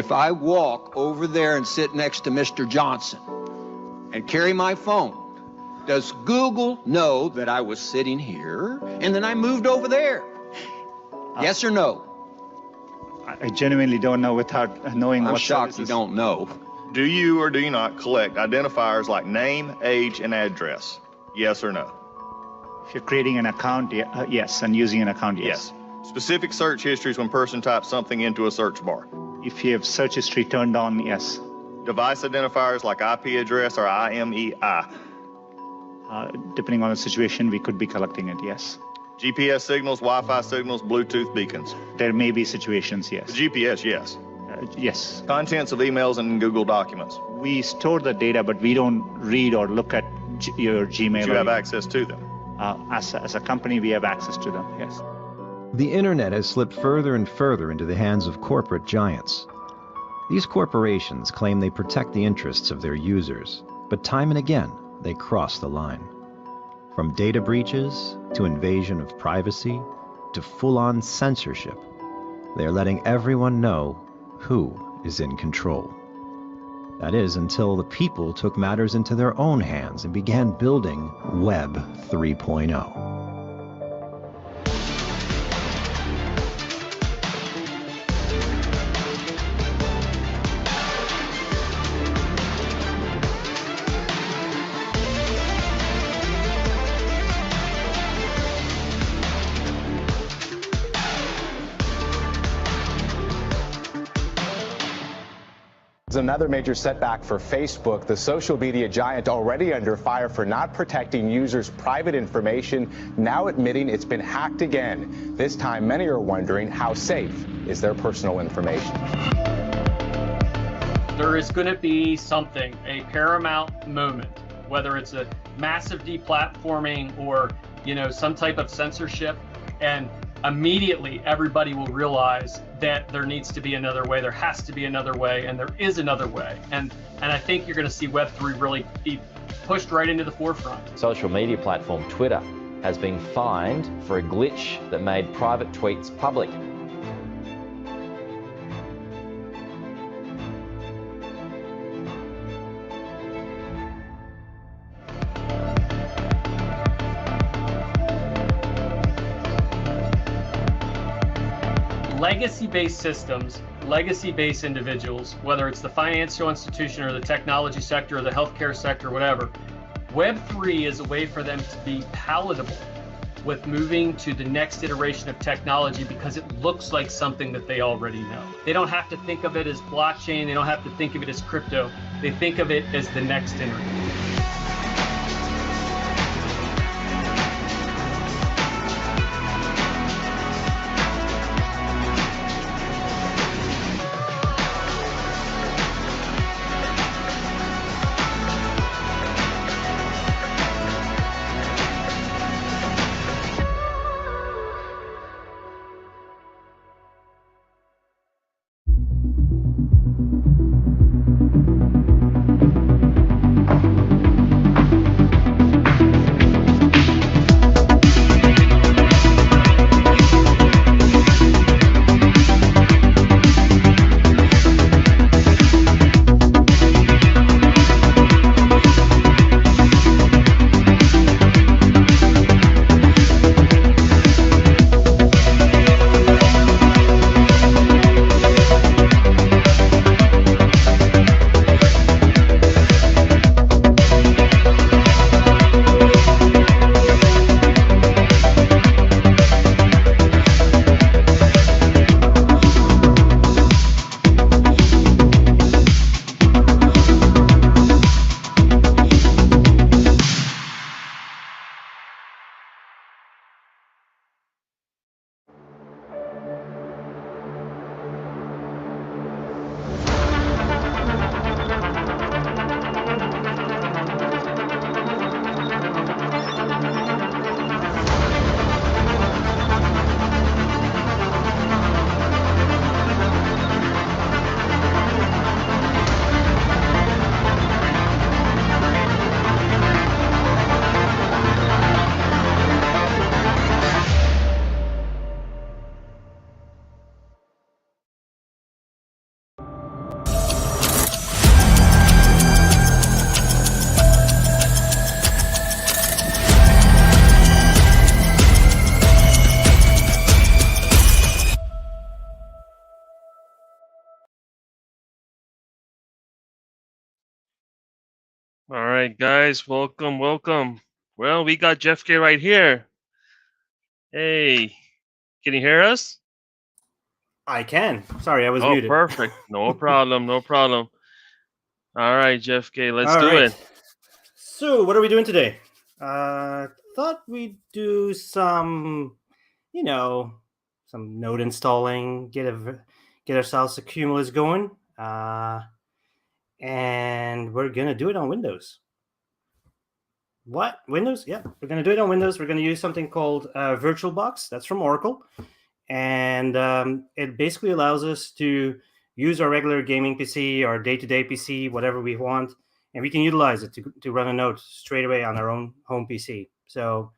if I walk over there and sit next to Mr. Johnson and carry my phone, does Google know that I was sitting here and then I moved over there? Yes or no? I genuinely don't know without knowing I'm what shocked you services. don't know. Do you or do you not collect identifiers like name, age, and address? Yes or no? If you're creating an account, yes, and using an account, yes. Specific search histories when person types something into a search bar. If you have search history turned on, yes. Device identifiers like IP address or IMEI. Depending on the situation, we could be collecting it, yes. GPS signals, Wi-Fi signals, Bluetooth beacons. There may be situations, yes. The GPS, yes. Yes. Contents of emails and Google documents. We store the data, but we don't read or look at your Gmail. But you have access to them. As a company, we have access to them, yes. The internet has slipped further and further into the hands of corporate giants. These corporations claim they protect the interests of their users, but time and again, they cross the line. From data breaches, to invasion of privacy, to full-on censorship, they are letting everyone know who is in control. That is, until the people took matters into their own hands and began building Web 3.0. Another major setback for Facebook, the social media giant already under fire for not protecting users' private information, now admitting it's been hacked again. This time, many are wondering how safe is their personal information. There is going to be something, a paramount moment, whether it's a massive deplatforming or, some type of censorship, and immediately everybody will realize that there needs to be another way, there has to be another way, and there is another way. And I think you're going to see Web3 really be pushed right into the forefront. Social media platform Twitter has been fined for a glitch that made private tweets public. Legacy-based systems, legacy-based individuals, whether it's the financial institution or the technology sector or the healthcare sector, whatever, Web3 is a way for them to be palatable with moving to the next iteration of technology because it looks like something that they already know. They don't have to think of it as blockchain, they don't have to think of it as crypto, they think of it as the next internet. All right, guys, welcome. Well, we got Jefke right here. Hey, can you hear us? I can. Sorry, I was Oh, muted. perfect. No problem. All right, Jefke, let's All do right. it. So, what are we doing today? Thought we'd do some, some node installing, get ourselves a Cumulus going, and we're gonna do it on Windows. What? Windows? Yeah, we're gonna do it on Windows. We're gonna use something called VirtualBox. That's from Oracle, and it basically allows us to use our regular gaming PC, our day-to-day PC, whatever we want, and we can utilize it to run a node straight away on our own home PC. So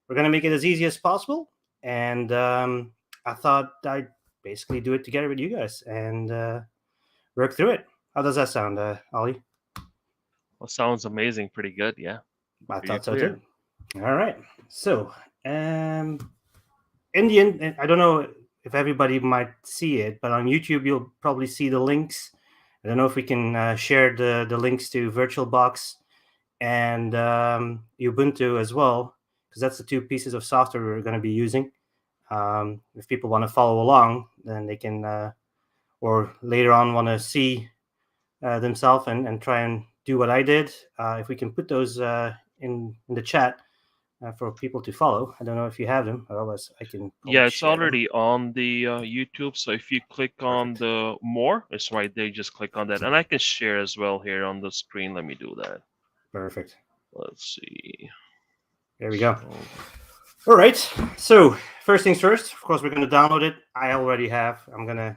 we're going to make it as easy as possible, and I thought I'd basically do it together with you guys and work through it. How does that sound, Ollie? Well, sounds amazing. Pretty good, yeah. I Pretty thought so clear. too. All right. So, in the end, I don't know if everybody might see it, but on YouTube you'll probably see the links. I don't know if we can share the links to VirtualBox and Ubuntu as well, because that's the two pieces of software we're going to be using. If people want to follow along, then they can, or later on want to see themselves and try and do what I did. If we can put those in the chat for people to follow. I don't know if you have them, otherwise I can Yeah, it's share them. already on the YouTube. So if you click on the more, it's right there. Just click on that, and I can share as well here on the screen. Let me do that. Perfect. Let's see. There we go. All right. So first things first, of course, we're going to download it. I already have. I'm going to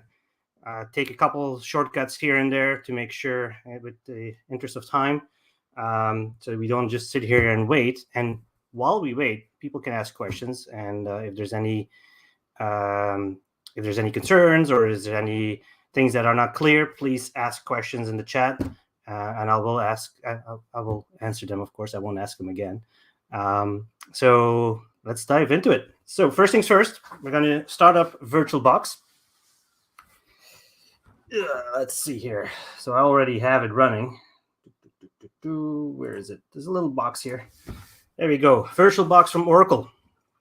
take a couple shortcuts here and there to make sure, with the interest of time, so we don't just sit here and wait. And while we wait, people can ask questions. And if there's any concerns or is there any things that are not clear, please ask questions in the chat, and I will answer them. Of course, I won't ask them again. So let's dive into it. So first things first, we're going to start up VirtualBox. Let's see here. So I already have it running. Where is it? There's a little box here. There we go. VirtualBox from Oracle.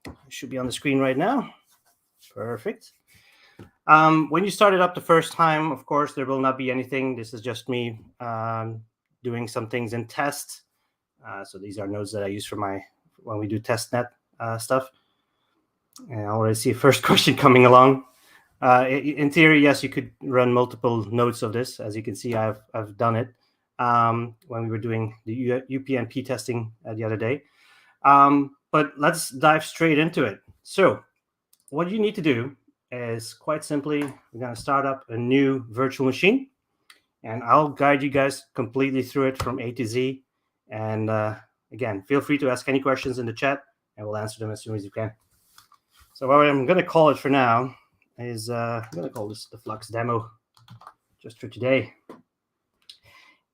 It should be on the screen right now. Perfect. When you start it up the first time, of course, there will not be anything. This is just me doing some things in test. So these are nodes that I use for when we do testnet stuff. And I already see a first question coming along. In theory, yes, you could run multiple nodes of this. As you can see, I've done it when we were doing the UPnP testing the other day. But let's dive straight into it. So what you need to do is quite simply, we're going to start up a new virtual machine, and I'll guide you guys completely through it from A to Z. And again, feel free to ask any questions in the chat, and we'll answer them as soon as you can. So what I'm going to call it for now is I'm going to call this the Flux demo just for today.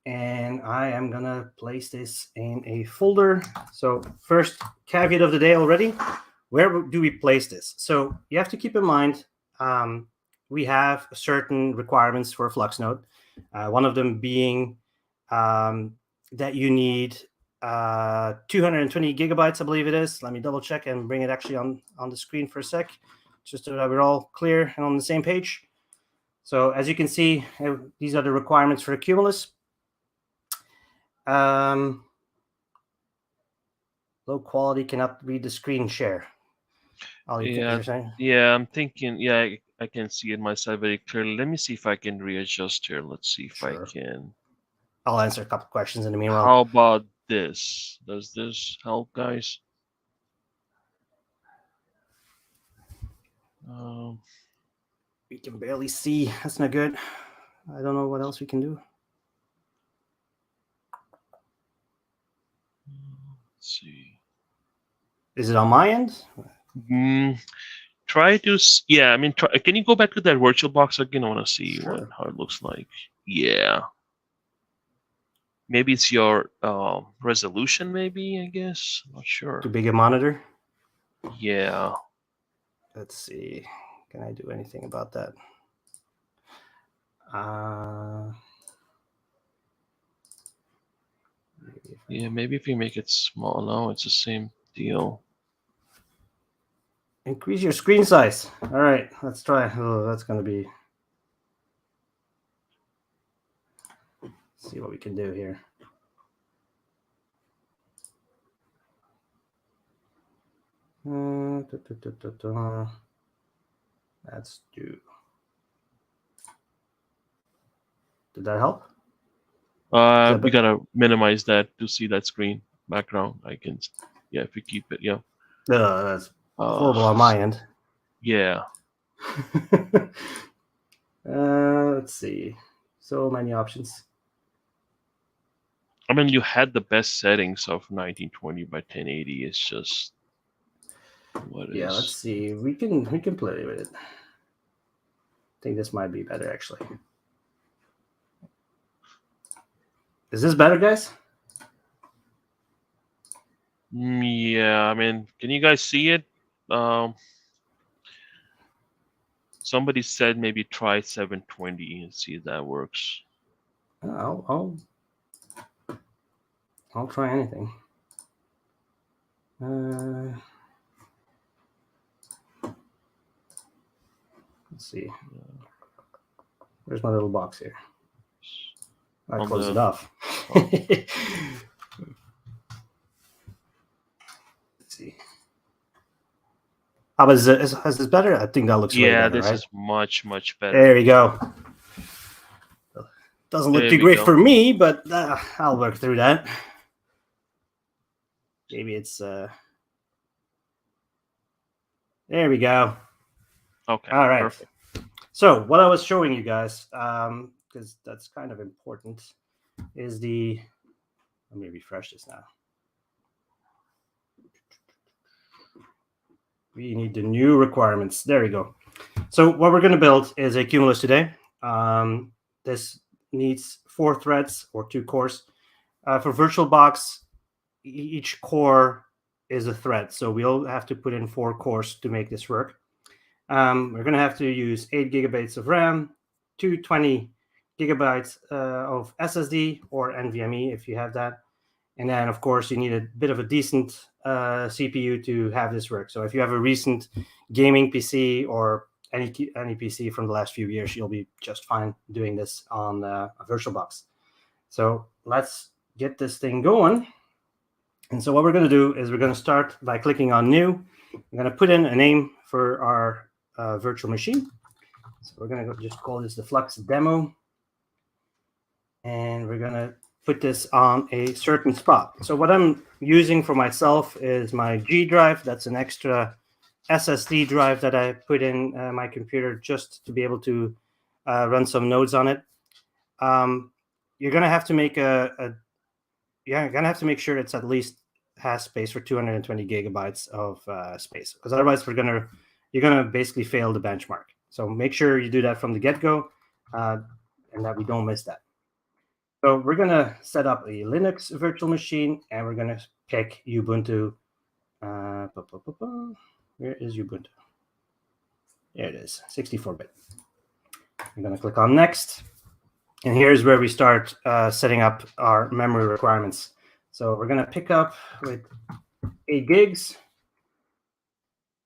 And I am going to place this in a folder. So first caveat of the day already, where do we place this? So you have to keep in mind, we have certain requirements for a Flux node. One of them being that you need 220 gigabytes, I believe it is. Let me double check and bring it actually on the screen for a sec, just so that we're all clear and on the same page. So as you can see, these are the requirements for a Cumulus. Low quality, cannot read the screen share. Yeah, I'm thinking. Yeah, I can see it myself very clearly. Let me see if I can readjust here. Let's see if I can. I'll answer a couple questions in the meanwhile. How about this? Does this help, guys? We can barely see. That's not good. I don't know what else we can do. Let's see. Is it on my end? Try to. Yeah, I mean, can you go back to that VirtualBox again? I want to see how it looks like. Yeah. Maybe it's your resolution. Maybe, I guess. I'm not sure. Too big a monitor. Yeah. Let's see. Can I do anything about that? Maybe see if Yeah, maybe if you make it small, no, it's the same deal. increase your screen size. All right, let's try. Oh, that's going to be. Let's see what we can do here. Let's do. Did that help? We gotta minimize that to see that screen background. I can, yeah, if you keep it, yeah. That's horrible on my end. Yeah. Let's see. So many options. I mean, you had the best settings of 1920 by 1080. It's just what is. Yeah, let's see. We can play with it. I think this might be better actually. Is this better, guys? Yeah, I mean, can you guys see it? Somebody said maybe try 720 and see if that works. I'll try anything. Let's see. Where's my little box here? I closed it off. Let's see. Is this better? I think that looks way better, this right? is much better. There we go. Doesn't look too great for me, but I'll work through that. Maybe it's there we go. Okay. All right. Perfect. So what I was showing you guys, because that's kind of important, is the. Let me refresh this now. We need the new requirements. There we go. So what we're going to build is a Cumulus today. This needs 4 threads or 2 cores. For VirtualBox, each core is a thread. So we'll have to put in 4 cores to make this work. We're going to have to use 8 gigabytes of RAM, 220 gigabytes of SSD or NVMe if you have that. And then, of course, you need a bit of a decent CPU to have this work. So if you have a recent gaming PC or any PC from the last few years, you'll be just fine doing this on a VirtualBox. So let's get this thing going. And so what we're going to do is we're going to start by clicking on New. I'm going to put in a name for our virtual machine. So we're going to just call this the Flux Demo. And we're going to put this on a certain spot. So what I'm using for myself is my G drive. That's an extra SSD drive that I put in my computer just to be able to run some nodes on it. You're going to have to make you're going to have to make sure it's at least has space for 220 gigabytes of space, because otherwise you're going to basically fail the benchmark. So make sure you do that from the get-go and that we don't miss that. So we're going to set up a Linux virtual machine, and we're going to pick Ubuntu. Where is Ubuntu? There it is, 64-bit. I'm going to click on Next. And here's where we start setting up our memory requirements. So we're going to pick up with 8 gigs.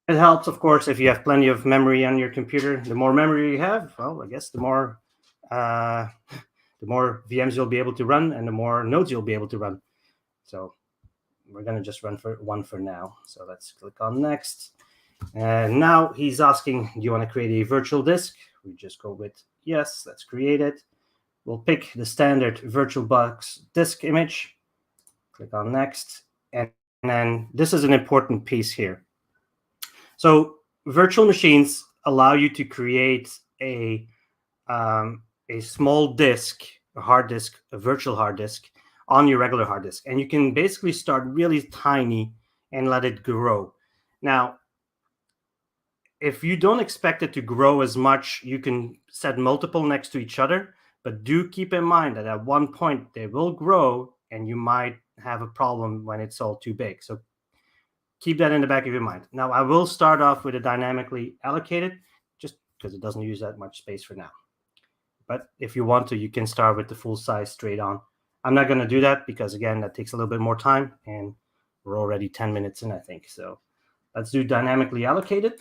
It helps, of course, if you have plenty of memory on your computer. The more memory you have, well, I guess the more VMs you'll be able to run and the more nodes you'll be able to run. So we're going to just run for one for now. So let's click on Next. And now he's asking, do you want to create a virtual disk? We just go with yes, let's create it. We'll pick the standard VirtualBox disk image. Click on Next. And then this is an important piece here. So virtual machines allow you to create a small disk, a hard disk, a virtual hard disk on your regular hard disk. And you can basically start really tiny and let it grow. Now, if you don't expect it to grow as much, you can set multiple next to each other. But do keep in mind that at one point they will grow and you might have a problem when it's all too big. So keep that in the back of your mind. Now, I will start off with a dynamically allocated, just because it doesn't use that much space for now. But if you want to, you can start with the full size straight on. I'm not going to do that because, again, that takes a little bit more time, and we're already 10 minutes in, I think. So let's do dynamically allocated.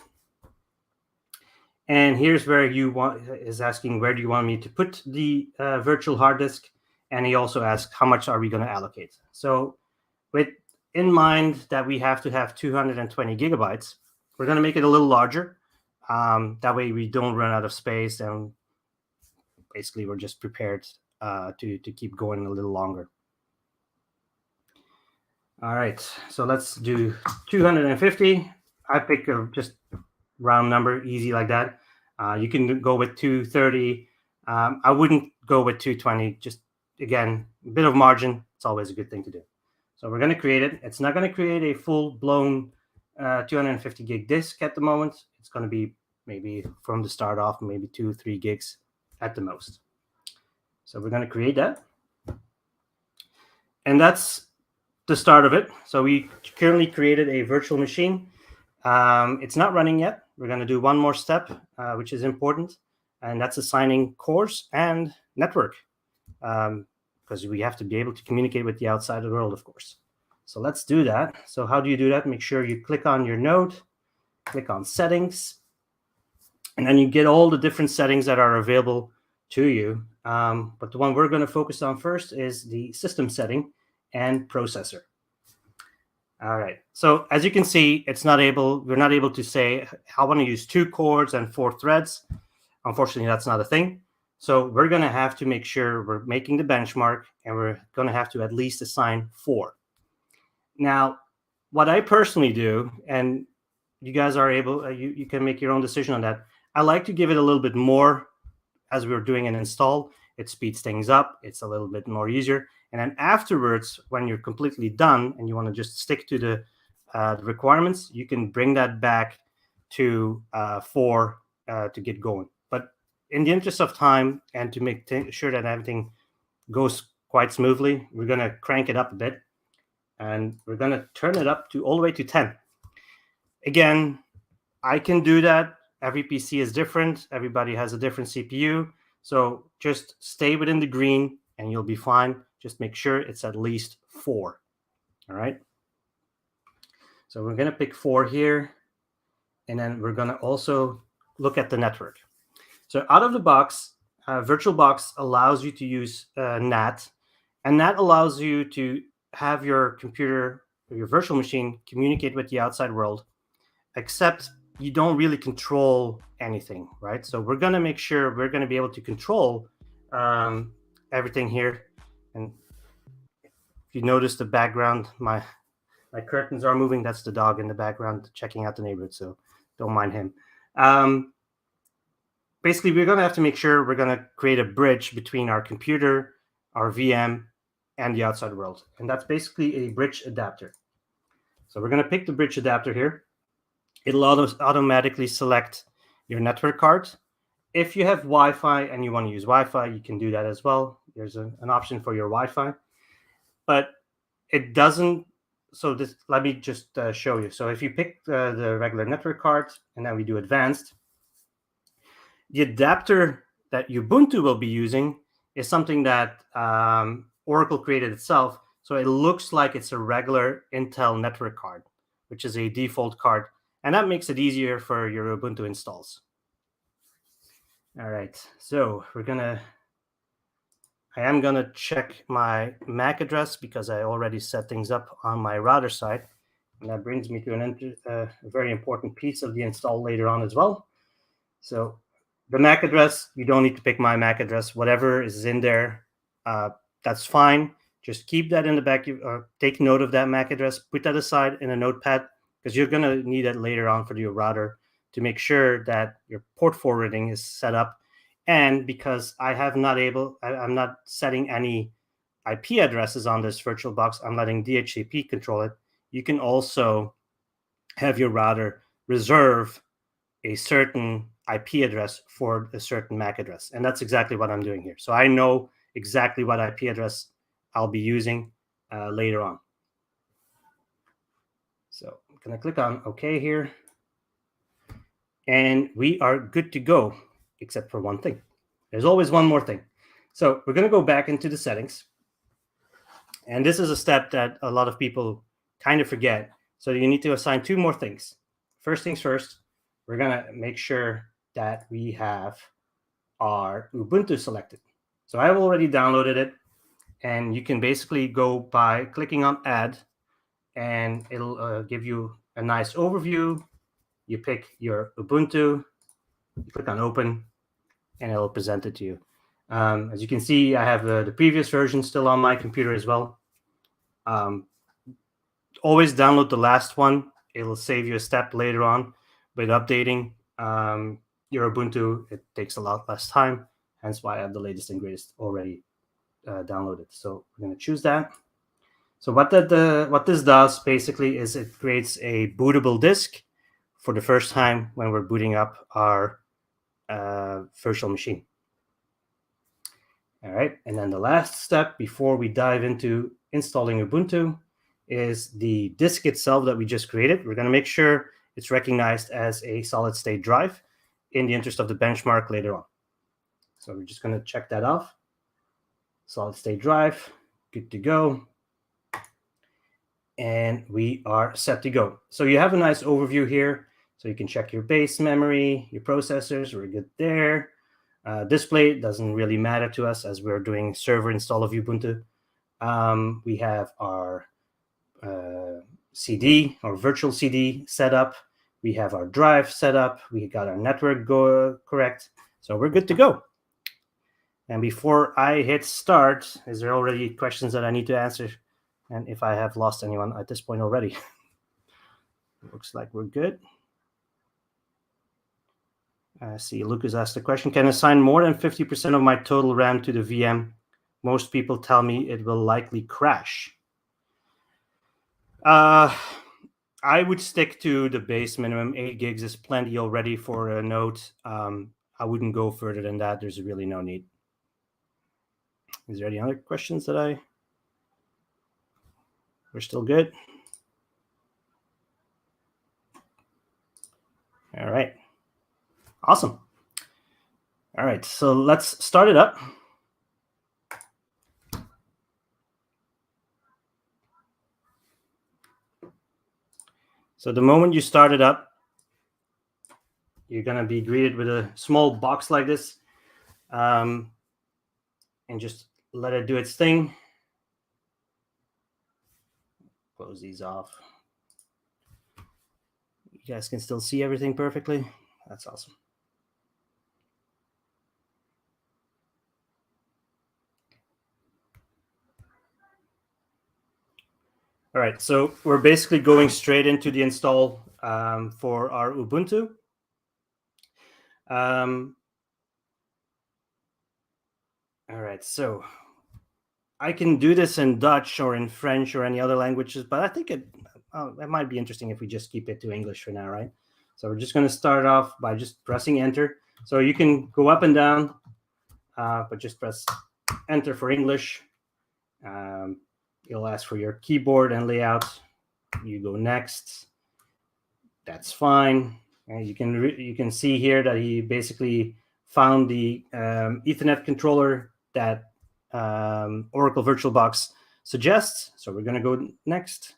And here's where is asking, where do you want me to put the virtual hard disk? And he also asks, how much are we going to allocate? So with in mind that we have to have 220 gigabytes, we're going to make it a little larger. That way we don't run out of space, and basically we're just prepared to keep going a little longer. All right, so let's do 250. I pick a just round number, easy like that. You can go with 230. I wouldn't go with 220. Just, again, a bit of margin. It's always a good thing to do. So we're going to create it. It's not going to create a full-blown 250 gig disk at the moment. It's going to be maybe from the start off, maybe 2-3 gigs at the most. So we're going to create that. And that's the start of it. So we currently created a virtual machine. It's not running yet. We're going to do one more step, which is important, and that's assigning cores and network, because we have to be able to communicate with the outside world, of course. So let's do that. So how do you do that? Make sure you click on your node, click on settings, and then you get all the different settings that are available to you. But the one we're going to focus on first is the system setting and processor. All right. So as you can see, we're not able to say, I want to use 2 cores and 4 threads. Unfortunately, that's not a thing. So we're going to have to make sure we're making the benchmark, and we're going to have to at least assign 4. Now, what I personally do, and you guys are able, you can make your own decision on that. I like to give it a little bit more as we're doing an install. It speeds things up. It's a little bit more easier. And then afterwards, when you're completely done and you want to just stick to the requirements, you can bring that back to 4 to get going. But in the interest of time and to make sure that everything goes quite smoothly, we're going to crank it up a bit. And we're going to turn it up to all the way to 10. Again, I can do that. Every PC is different. Everybody has a different CPU. So just stay within the green and you'll be fine. Just make sure it's at least 4. All right. So we're going to pick 4 here. And then we're going to also look at the network. So out of the box, VirtualBox allows you to use NAT. And that allows you to have your computer or your virtual machine communicate with the outside world, except you don't really control anything, right? So we're going to make sure we're going to be able to control everything here. And if you notice the background, my curtains are moving. That's the dog in the background checking out the neighborhood, so don't mind him. Basically, we're going to have to make sure we're going to create a bridge between our computer, our VM, and the outside world. And that's basically a bridge adapter. So we're going to pick the bridge adapter here. It'll automatically select your network card. If you have Wi-Fi and you want to use Wi-Fi, you can do that as well. There's an option for your Wi-Fi. But it doesn't, so let me just show you. So if you pick the regular network card and then we do advanced, the adapter that Ubuntu will be using is something that Oracle created itself. So it looks like it's a regular Intel network card, which is a default card. And that makes it easier for your Ubuntu installs. All right, so I am gonna check my MAC address because I already set things up on my router side. And that brings me to a very important piece of the install later on as well. So the MAC address, you don't need to pick my MAC address. Whatever is in there, that's fine. Just keep that in the back, take note of that MAC address, put that aside in a notepad, because you're going to need it later on for your router to make sure that your port forwarding is set up. And because I'm not setting any IP addresses on this VirtualBox, I'm letting DHCP control it. You can also have your router reserve a certain IP address for a certain MAC address. And that's exactly what I'm doing here. So I know exactly what IP address I'll be using later on. So I'm going to click on OK here. And we are good to go, except for one thing. There's always one more thing. So we're going to go back into the settings. And this is a step that a lot of people kind of forget. So you need to assign 2 more things. First things first, we're going to make sure that we have our Ubuntu selected. So I've already downloaded it, and you can basically go by clicking on Add, and it'll give you a nice overview. You pick your Ubuntu, you click on Open, and it'll present it to you. As you can see, I have the previous version still on my computer as well. Always download the last one. It'll save you a step later on. But updating your Ubuntu, it takes a lot less time. Hence why I have the latest and greatest already downloaded. So we're going to choose that. So what this does basically is it creates a bootable disk for the first time when we're booting up our virtual machine. All right, and then the last step before we dive into installing Ubuntu is the disk itself that we just created. We're going to make sure it's recognized as a solid-state drive in the interest of the benchmark later on. So we're just going to check that off. Solid-state drive, good to go. And we are set to go. So you have a nice overview here. So you can check your base memory, your processors, we're good there. Display doesn't really matter to us as we're doing server install of Ubuntu. We have our CD or virtual CD set up. We have our drive set up. We got our network correct. So we're good to go. And before I hit start, is there already questions that I need to answer? And if I have lost anyone at this point already, looks like we're good. I see Lucas asked a question. Can I assign more than 50% of my total RAM to the VM? Most people tell me it will likely crash. I would stick to the base minimum. 8 gigs is plenty already for a node. I wouldn't go further than that. There's really no need. Is there any other questions that we're still good? All right. Awesome. All right, so let's start it up. So the moment you start it up, you're going to be greeted with a small box like this. And just let it do its thing. Close these off. You guys can still see everything perfectly. That's awesome. All right, so we're basically going straight into the install for our Ubuntu. All right, so I can do this in Dutch or in French or any other languages, but I think it might be interesting if we just keep it to English for now, right? So we're just going to start off by just pressing enter. So you can go up and down, but just press enter for English. It'll ask for your keyboard and layout. You go next. That's fine. And you can see here that he basically found the Ethernet controller that Oracle VirtualBox suggests. So we're going to go next.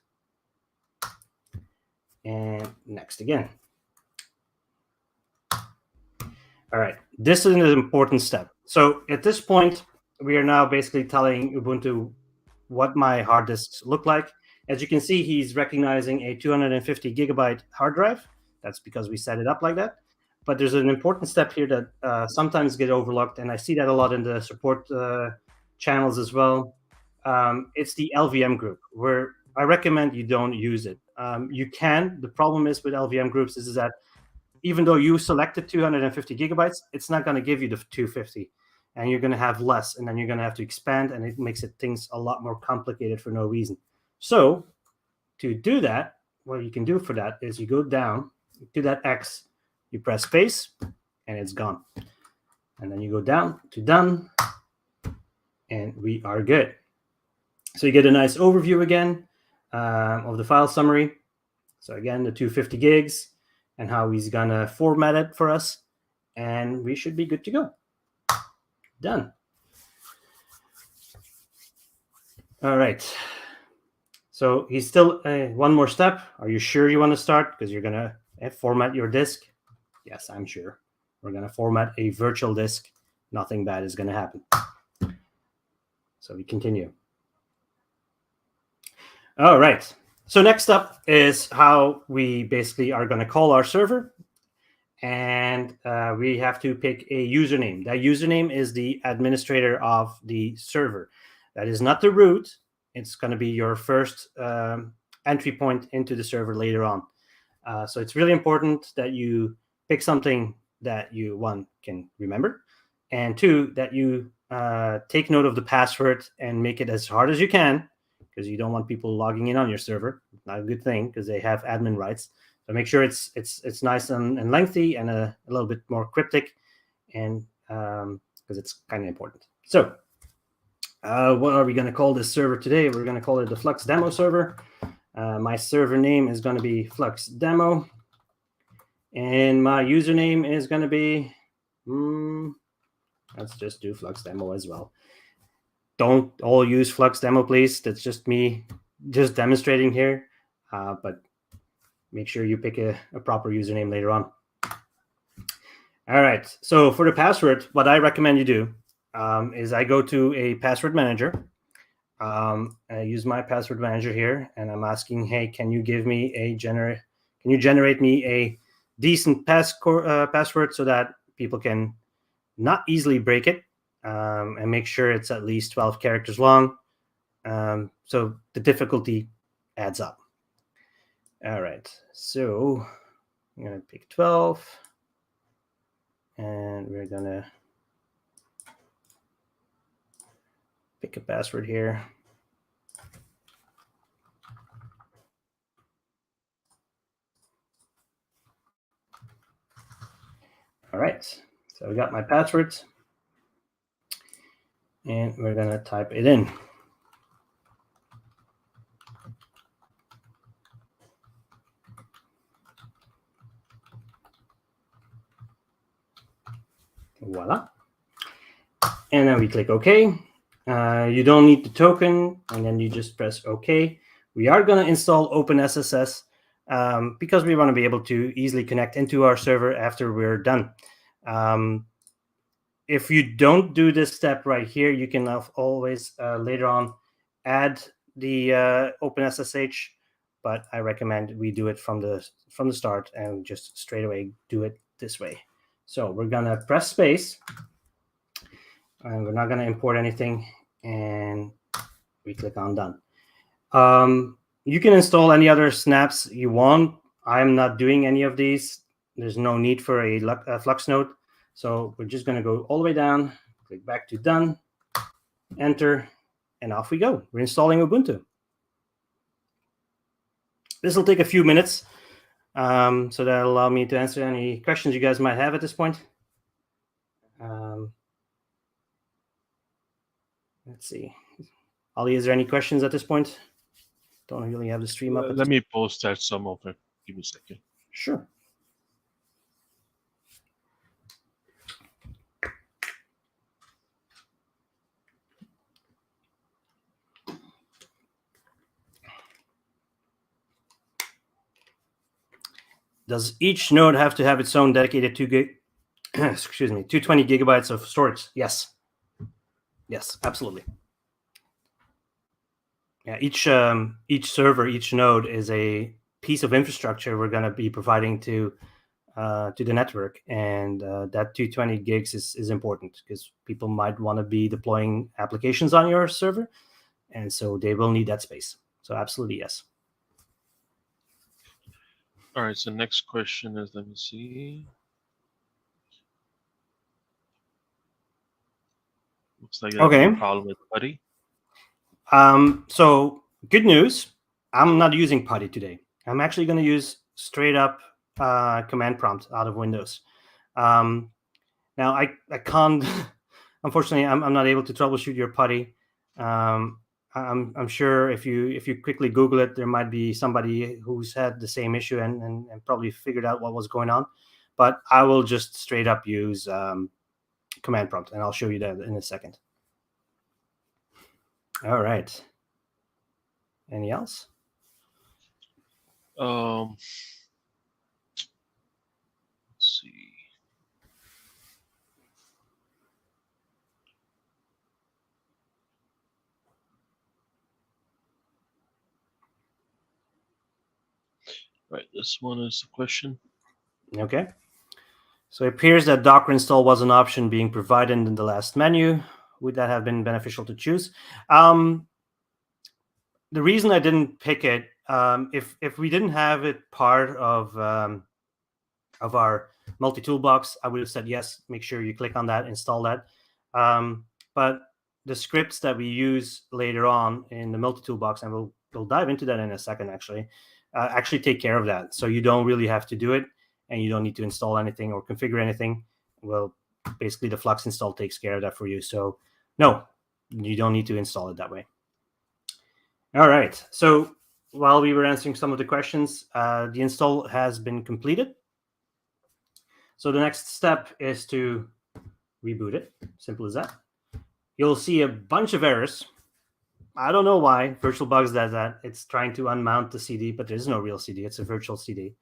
And next again. All right, this is an important step. So at this point, we are now basically telling Ubuntu what my hard disks look like. As you can see, he's recognizing a 250 gigabyte hard drive. That's because we set it up like that. But there's an important step here that sometimes get overlooked, and I see that a lot in the support channels as well. It's the LVM group, where I recommend you don't use it. You can. The problem is with LVM groups is that even though you selected 250 gigabytes, it's not going to give you the 250. And you're going to have less, and then you're going to have to expand, and it makes things a lot more complicated for no reason. So to do that, what you can do for that is you go down to that X, you press space, and it's gone. And then you go down to done, and we are good. So you get a nice overview again of the file summary. So again, the 250 gigs and how he's going to format it for us, and we should be good to go. Done. All right. So he's still one more step. Are you sure you want to start? Because you're going to format your disk. Yes, I'm sure. We're going to format a virtual disk. Nothing bad is going to happen. So we continue. All right. So next up is how we basically are going to call our server. And we have to pick a username. That username is the administrator of the server. That is not the root. It's going to be your first entry point into the server later on. So it's really important that you pick something that you, one, can remember, and two, that you take note of the password and make it as hard as you can, because you don't want people logging in on your server. Not a good thing, because they have admin rights. So make sure it's nice and lengthy and a little bit more cryptic, and because it's kind of important. So what are we going to call this server today? We're going to call it the Flux Demo server. My server name is going to be Flux Demo, and my username is going to be, let's just do Flux Demo as well. Don't all use Flux Demo, please. That's just me just demonstrating here, but make sure you pick a proper username later on. All right, so for the password, what I recommend you do is I go to a password manager. I use my password manager here, and I'm asking, hey, can you give me can you generate me a decent password so that people can not easily break it, and make sure it's at least 12 characters long, so the difficulty adds up. All right, so I'm going to pick 12, and we're going to pick a password here. All right, so I got my passwords, and we're going to type it in. Voila. And then we click OK. You don't need the token, and then you just press OK. We are going to install OpenSSS because we want to be able to easily connect into our server after we're done. If you don't do this step right here, you can always later on add the OpenSSH, but I recommend we do it from the start and just straight away do it this way. So we're going to press space, and we're not going to import anything, and we click on done. You can install any other snaps you want. I'm not doing any of these. There's no need for a Flux Node. So we're just going to go all the way down, click back to done, enter, and off we go. We're installing Ubuntu. This will take a few minutes, so that'll allow me to answer any questions you guys might have at this point. Let's see. Ali, is there any questions at this point? Don't really have the stream up. Let me post that some of it. Give me a second. Sure. Does each node have to have its own dedicated 220 gigabytes of storage? Yes. Yes, absolutely. Yeah, each server, each node is a piece of infrastructure we're going to be providing to the network, and that 220 gigs is important because people might want to be deploying applications on your server, and so they will need that space. So absolutely, yes. All right, so next question is, let me see. Looks like you have a problem with PuTTY. So good news, I'm not using PuTTY today. I'm actually going to use straight up command prompt out of Windows. Now I can't, unfortunately, I'm not able to troubleshoot your PuTTY. I'm sure if you quickly Google it, there might be somebody who's had the same issue and probably figured out what was going on. But I will just straight up use command prompt, and I'll show you that in a second. All right. Any else? Let's see. Right, this one is the question. Okay. So it appears that Docker install was an option being provided in the last menu. Would that have been beneficial to choose? The reason I didn't pick it, if we didn't have it part of our multi-toolbox, I would have said yes, make sure you click on that, install that. But the scripts that we use later on in the multi-toolbox, and we'll dive into that in a second actually take care of that. So you don't really have to do it, and you don't need to install anything or configure anything. Well, basically the Flux install takes care of that for you. So no, you don't need to install it that way. All right. So while we were answering some of the questions, the install has been completed. So the next step is to reboot it. Simple as that. You'll see a bunch of errors. I don't know why VirtualBox does that. It's trying to unmount the CD, but there's no real CD. It's a virtual CD.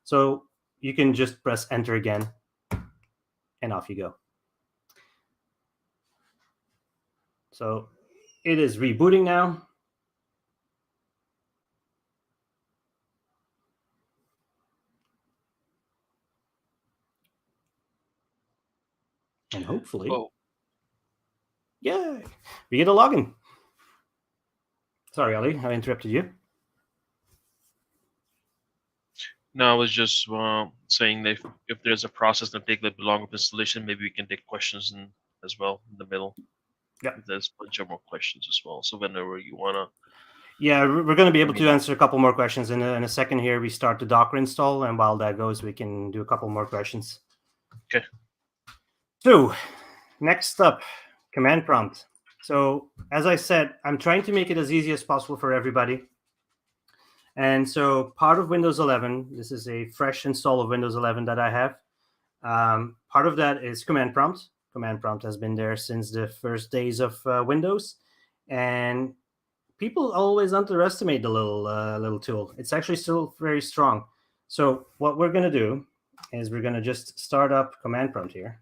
So you can just press enter again, and off you go. So it is rebooting now. And hopefully, yay, we get a login. Sorry, Ali, I interrupted you. No, I was just saying that if there's a process that takes a bit longer of installation, maybe we can take questions as well in the middle. Yeah, there's a bunch of more questions as well. So whenever you wanna. Yeah, we're going to be able to answer a couple more questions in a second. Here, we start the Docker install, and while that goes, we can do a couple more questions. Okay. So, next up, command prompt. So, as I said, I'm trying to make it as easy as possible for everybody. And so, part of Windows 11, this is a fresh install of Windows 11 that I have. Part of that is command prompt. Command prompt has been there since the first days of Windows, and people always underestimate the little tool. It's actually still very strong. So what we're going to do is we're going to just start up command prompt here.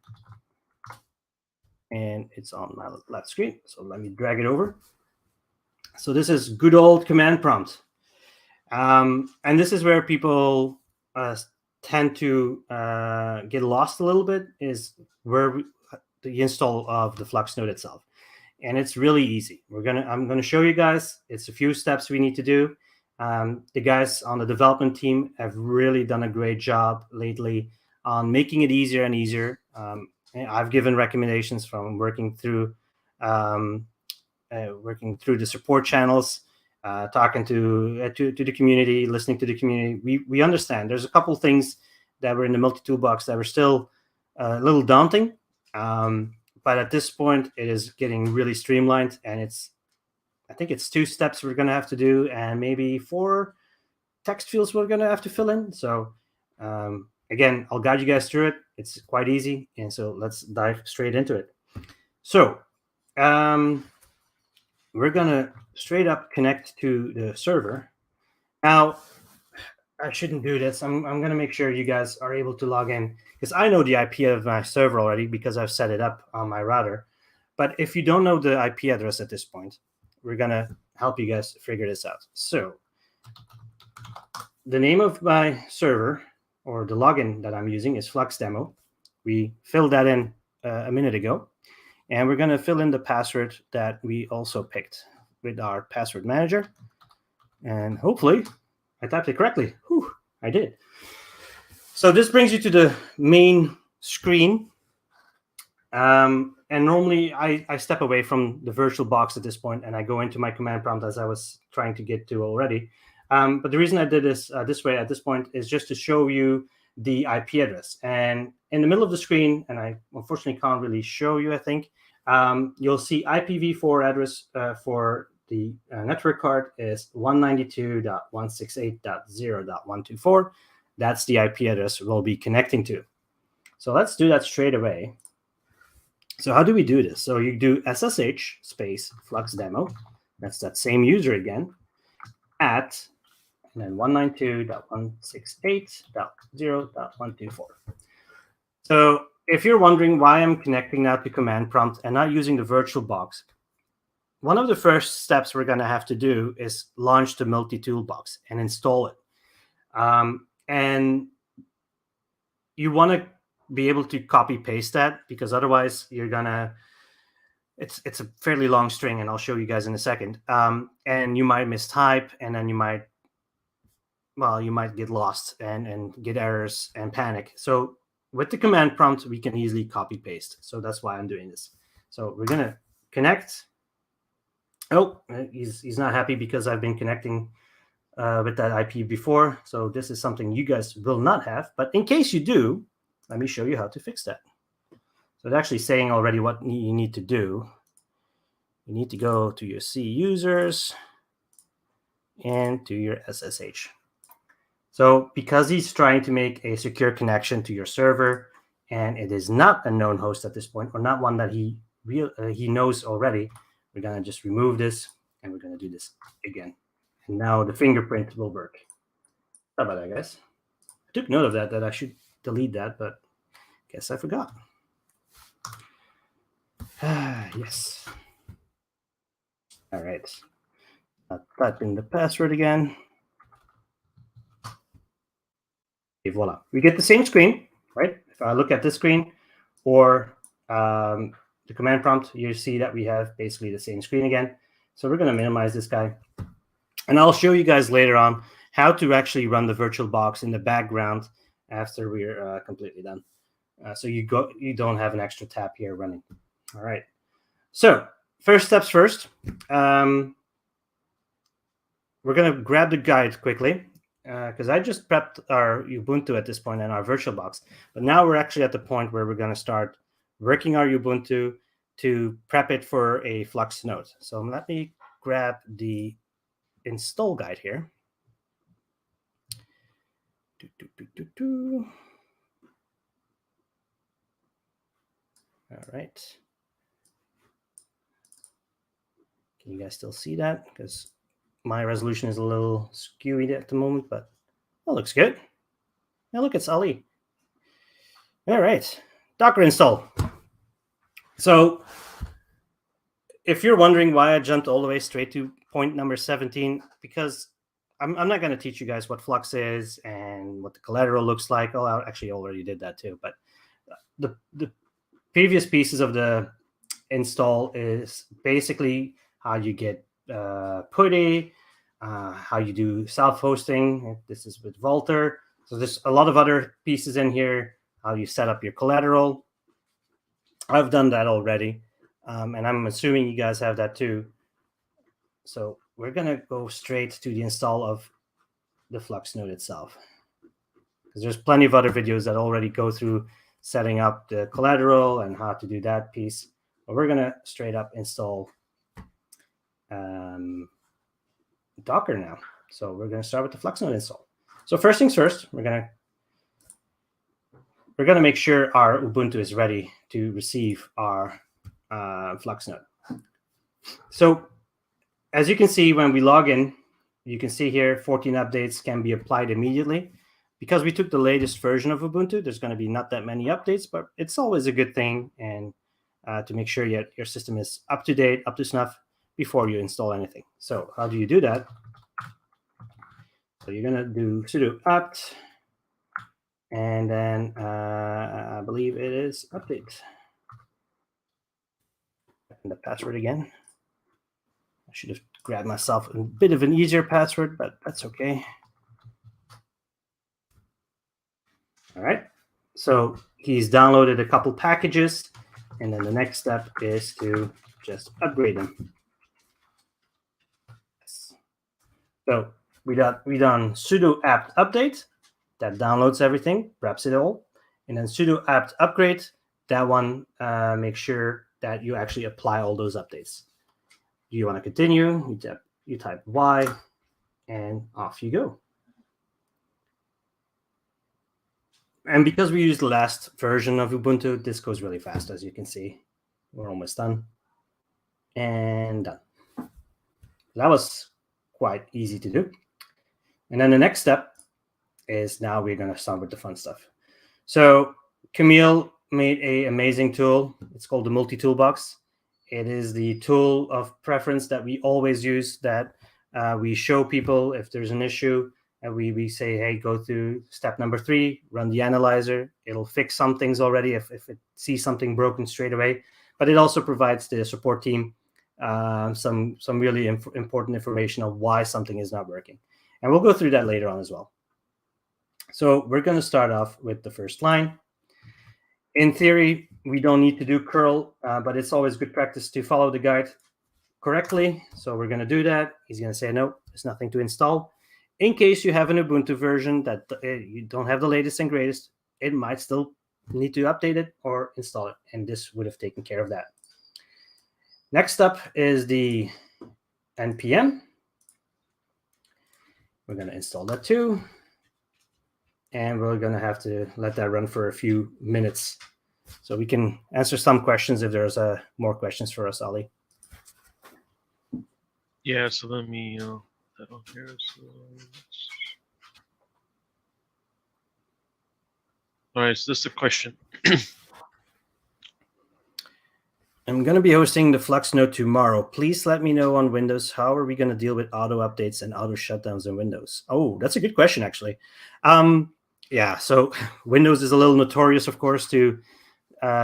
And it's on my left screen. So let me drag it over. So this is good old command prompt. And this is where people tend to get lost a little bit, is where the install of the Flux Node itself. And it's really easy. I'm gonna show you guys. It's a few steps we need to do. The guys on the development team have really done a great job lately on making it easier and easier. I've given recommendations from working through the support channels, talking to the community, listening to the community. We understand there's a couple things that were in the multi-toolbox that were still a little daunting. But at this point, it is getting really streamlined, and I think it's 2 steps we're going to have to do, and maybe 4 text fields we're going to have to fill in. So again, I'll guide you guys through it. It's quite easy, and so let's dive straight into it. So we're going to straight up connect to the server. Now, I shouldn't do this. I'm going to make sure you guys are able to log in, because I know the IP of my server already because I've set it up on my router. But if you don't know the IP address at this point, we're going to help you guys figure this out. So the name of my server, or the login that I'm using, is Flux Demo. We filled that in a minute ago. And we're going to fill in the password that we also picked with our password manager. And hopefully I typed it correctly. Whew, I did. So this brings you to the main screen. And normally I step away from the VirtualBox at this point, and I go into my command prompt, as I was trying to get to already. But the reason I did this this way at this point is just to show you the IP address. And in the middle of the screen, and I unfortunately can't really show you, I think, you'll see IPv4 address for the network card is 192.168.0.124. That's the IP address we'll be connecting to. So let's do that straight away. So how do we do this? So you do SSH space Flux Demo. That's that same user again. at, and then 192.168.0.124. So if you're wondering why I'm connecting now to command prompt and not using the VirtualBox, one of the first steps we're going to have to do is launch the multi-toolbox and install it. And you want to be able to copy paste that, because otherwise you're going to, it's a fairly long string, and I'll show you guys in a second. And you might mistype, and then you might get lost and get errors and panic. So with the command prompt, we can easily copy paste. So that's why I'm doing this. So we're going to connect. Oh, he's not happy because I've been connecting with that IP before. So this is something you guys will not have. But in case you do, let me show you how to fix that. So it's actually saying already what you need to do. You need to go to your C users and to your SSH. So because he's trying to make a secure connection to your server, and it is not a known host at this point, or not one that he knows already, we're going to just remove this, and we're going to do this again. And now the fingerprint will work. How about that, guys? I took note of that I should delete that, but guess I forgot. Yes. All right. I'll type in the password again. Okay, voila. We get the same screen, right? If I look at this screen or the command prompt, you see that we have basically the same screen again. So we're going to minimize this guy. And I'll show you guys later on how to actually run the VirtualBox in the background after we're completely done. So you don't have an extra tab here running. All right. So first steps first. We're going to grab the guide quickly because I just prepped our Ubuntu at this point and our VirtualBox. But now we're actually at the point where we're going to start working our Ubuntu to prep it for a Flux Node. So let me grab the install guide here. All right. Can you guys still see that? Because my resolution is a little skewy at the moment, but that looks good. Now look, it's Ali. All right, Docker install. So if you're wondering why I jumped all the way straight to point number 17, because I'm not going to teach you guys what Flux is and what the collateral looks like. Oh, I actually already did that too. But the previous pieces of the install is basically how you get PuTTY, how you do self-hosting. This is with Vultr. So there's a lot of other pieces in here, how you set up your collateral. I've done that already, and I'm assuming you guys have that too. So we're going to go straight to the install of the Flux Node itself, because there's plenty of other videos that already go through setting up the collateral and how to do that piece. But we're going to straight up install Docker now. So we're going to start with the Flux Node install. So first things first, we're going to make sure our Ubuntu is ready to receive our Flux Node. So as you can see, when we log in, you can see here 14 updates can be applied immediately. Because we took the latest version of Ubuntu, there's going to be not that many updates, but it's always a good thing and to make sure your system is up to date, up to snuff before you install anything. So how do you do that? So you're going to do sudo apt, and then I believe it is update. And the password again. I should have grabbed myself a bit of an easier password, but that's okay. All right. So he's downloaded a couple packages, and then the next step is to just upgrade them. Yes. So we done sudo apt update. That downloads everything, preps it all, and then sudo apt upgrade. That one makes sure that you actually apply all those updates. Do you want to continue? You type Y, and off you go. And because we used the last version of Ubuntu, this goes really fast, as you can see. We're almost done. And done. That was quite easy to do. And then the next step is now we're going to start with the fun stuff. So Camille made an amazing tool. It's called the multi-toolbox. It is the tool of preference that we always use, that we show people if there's an issue, and we say, hey, go through step number 3, run the analyzer. It'll fix some things already if it sees something broken straight away. But it also provides the support team some really important information on why something is not working. And we'll go through that later on as well. So we're going to start off with the first line. In theory, we don't need to do curl, but it's always good practice to follow the guide correctly. So we're going to do that. He's going to say, no, there's nothing to install. In case you have an Ubuntu version that you don't have the latest and greatest, it might still need to update it or install it. And this would have taken care of that. Next up is the npm. We're going to install that too. And we're going to have to let that run for a few minutes so we can answer some questions if there's more questions for us, Ali. Yeah, so let me that on here. So all right, so this is a question. I'm going to be hosting the Flux Node tomorrow. Please let me know on Windows, how are we going to deal with auto updates and auto shutdowns in Windows? Oh, that's a good question, actually. Yeah, so Windows is a little notorious, of course, to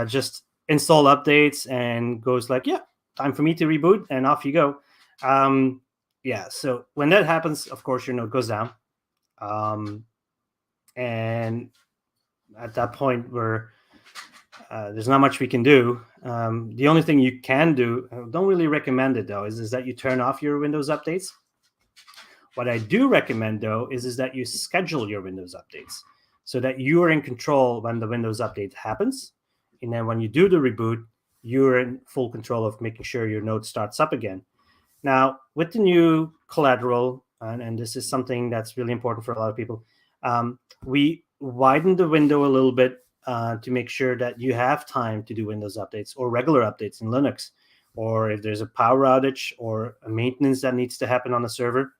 just install updates and goes like, yeah, time for me to reboot, and off you go. Yeah, so when that happens, of course, your node goes down. And at that point, there's not much we can do. The only thing you can do, I don't really recommend it, though, is that you turn off your Windows updates. What I do recommend, though, is that you schedule your Windows updates so that you are in control when the Windows update happens. And then when you do the reboot, you're in full control of making sure your node starts up again. Now, with the new collateral, and this is something that's really important for a lot of people, we widen the window a little bit to make sure that you have time to do Windows updates or regular updates in Linux, or if there's a power outage or a maintenance that needs to happen on a server,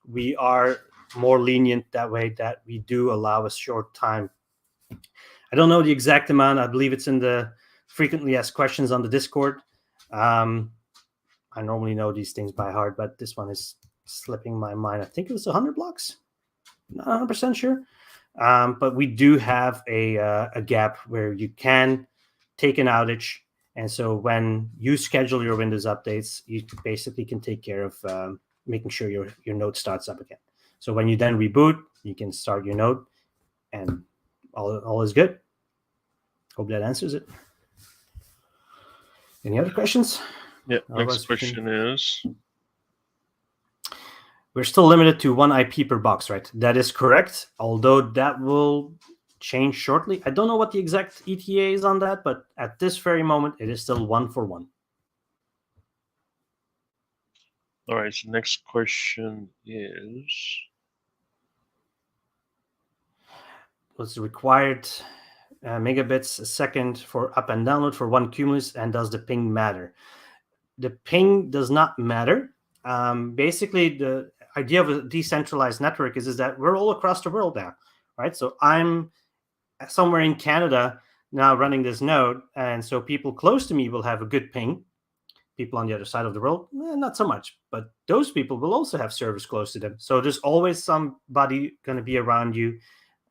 we are more lenient that way, that we do allow a short time. I don't know the exact amount. I believe it's in the frequently asked questions on the Discord. I normally know these things by heart, but this one is slipping my mind. I think it was 100 blocks. Not 100% sure. But we do have a gap where you can take an outage. And so when you schedule your Windows updates, you basically can take care of making sure your node starts up again. So when you then reboot, you can start your node and all is good. Hope that answers it. Any other questions? Yeah, next question is... We're still limited to 1 IP per box, right? That is correct, although that will change shortly. I don't know what the exact ETA is on that, but at this very moment, it is still 1 for 1. All right, so next question is... What's required megabits a second for up and download for 1 cumulus, and does the ping matter? The ping does not matter. Basically, the idea of a decentralized network is that we're all across the world now, right? So I'm somewhere in Canada now running this node, and so people close to me will have a good ping. People on the other side of the world, not so much. But those people will also have service close to them. So there's always somebody going to be around you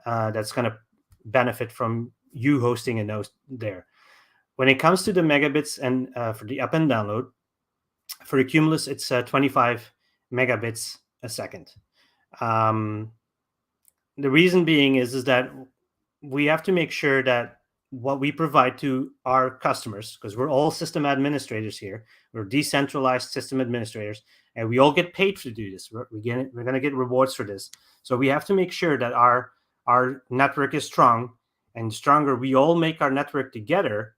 that's going to benefit from you hosting a node there. When it comes to the megabits and for the up and download, for the cumulus, it's 25 megabits a second. The reason being is that we have to make sure that what we provide to our customers, because we're all system administrators here, we're decentralized system administrators, and we all get paid to do this. We're going to get rewards for this. So we have to make sure that our network is strong, and the stronger we all make our network together,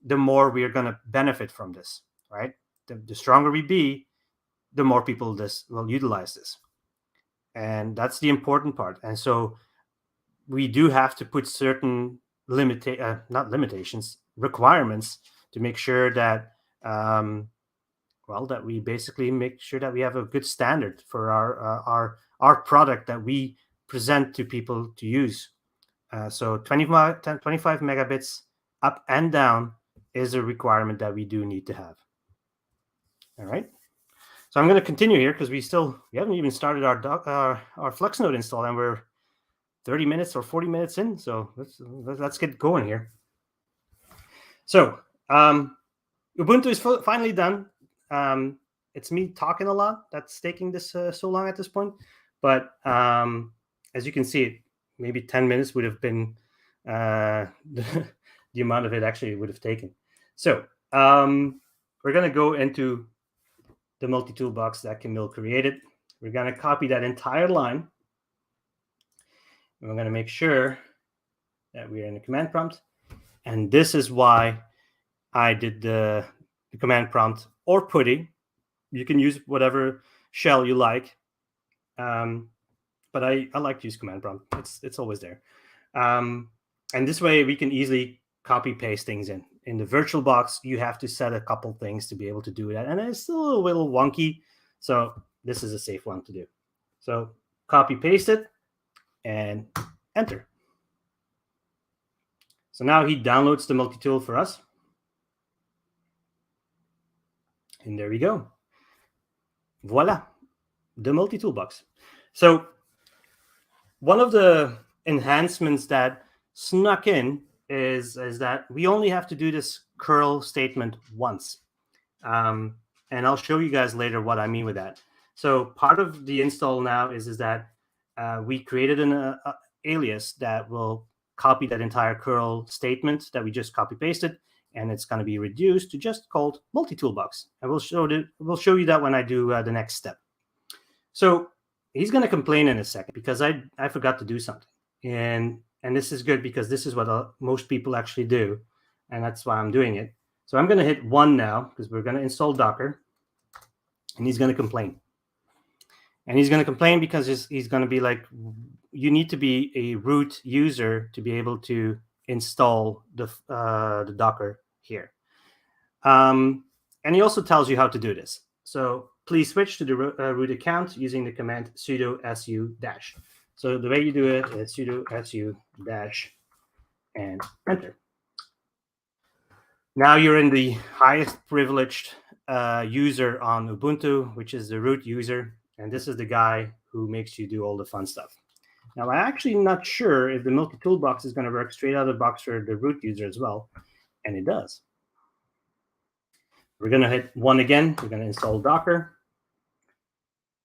the more we are going to benefit from this, right? The stronger we be, the more people will utilize this. And that's the important part. And so we do have to put certain requirements to make sure that well, that we basically make sure that we have a good standard for our product that we present to people to use. So 25 megabits up and down is a requirement that we do need to have. All right. So I'm going to continue here because we haven't even started our FluxNode install, and we're 30 minutes or 40 minutes in. So let's get going here. So Ubuntu is finally done. It's me talking a lot that's taking this so long at this point. But as you can see, maybe 10 minutes would have been the amount of it actually would have taken. So we're going to go into the multi-toolbox that Camille created. We're going to copy that entire line. And we're going to make sure that we're in the command prompt. And this is why I did the command prompt or PuTTY. You can use whatever shell you like. But I like to use command prompt. It's always there. And this way we can easily copy paste things in. In the VirtualBox, you have to set a couple things to be able to do that. And it's still a little wonky. So this is a safe one to do. So copy paste it and enter. So now he downloads the multi-tool for us. And there we go. Voila, the multi-toolbox. So one of the enhancements that snuck in is that we only have to do this curl statement once. And I'll show you guys later what I mean with that. So part of the install now is that we created an alias that will copy that entire curl statement that we just copy pasted, and it's going to be reduced to just called multi-toolbox. And we'll show you that when I do the next step. So he's going to complain in a second because I forgot to do something. And this is good because this is what most people actually do. And that's why I'm doing it. So I'm going to hit 1 now because we're going to install Docker. And he's going to complain. And he's going to complain because he's going to be like, you need to be a root user to be able to install the Docker here. And he also tells you how to do this. So please switch to the root account using the command sudo su dash. So the way you do it is sudo su dash and enter. Now you're in the highest privileged user on Ubuntu, which is the root user. And this is the guy who makes you do all the fun stuff. Now, I'm actually not sure if the multi-toolbox is going to work straight out of the box for the root user as well. And it does. We're going to hit 1 again. We're going to install Docker.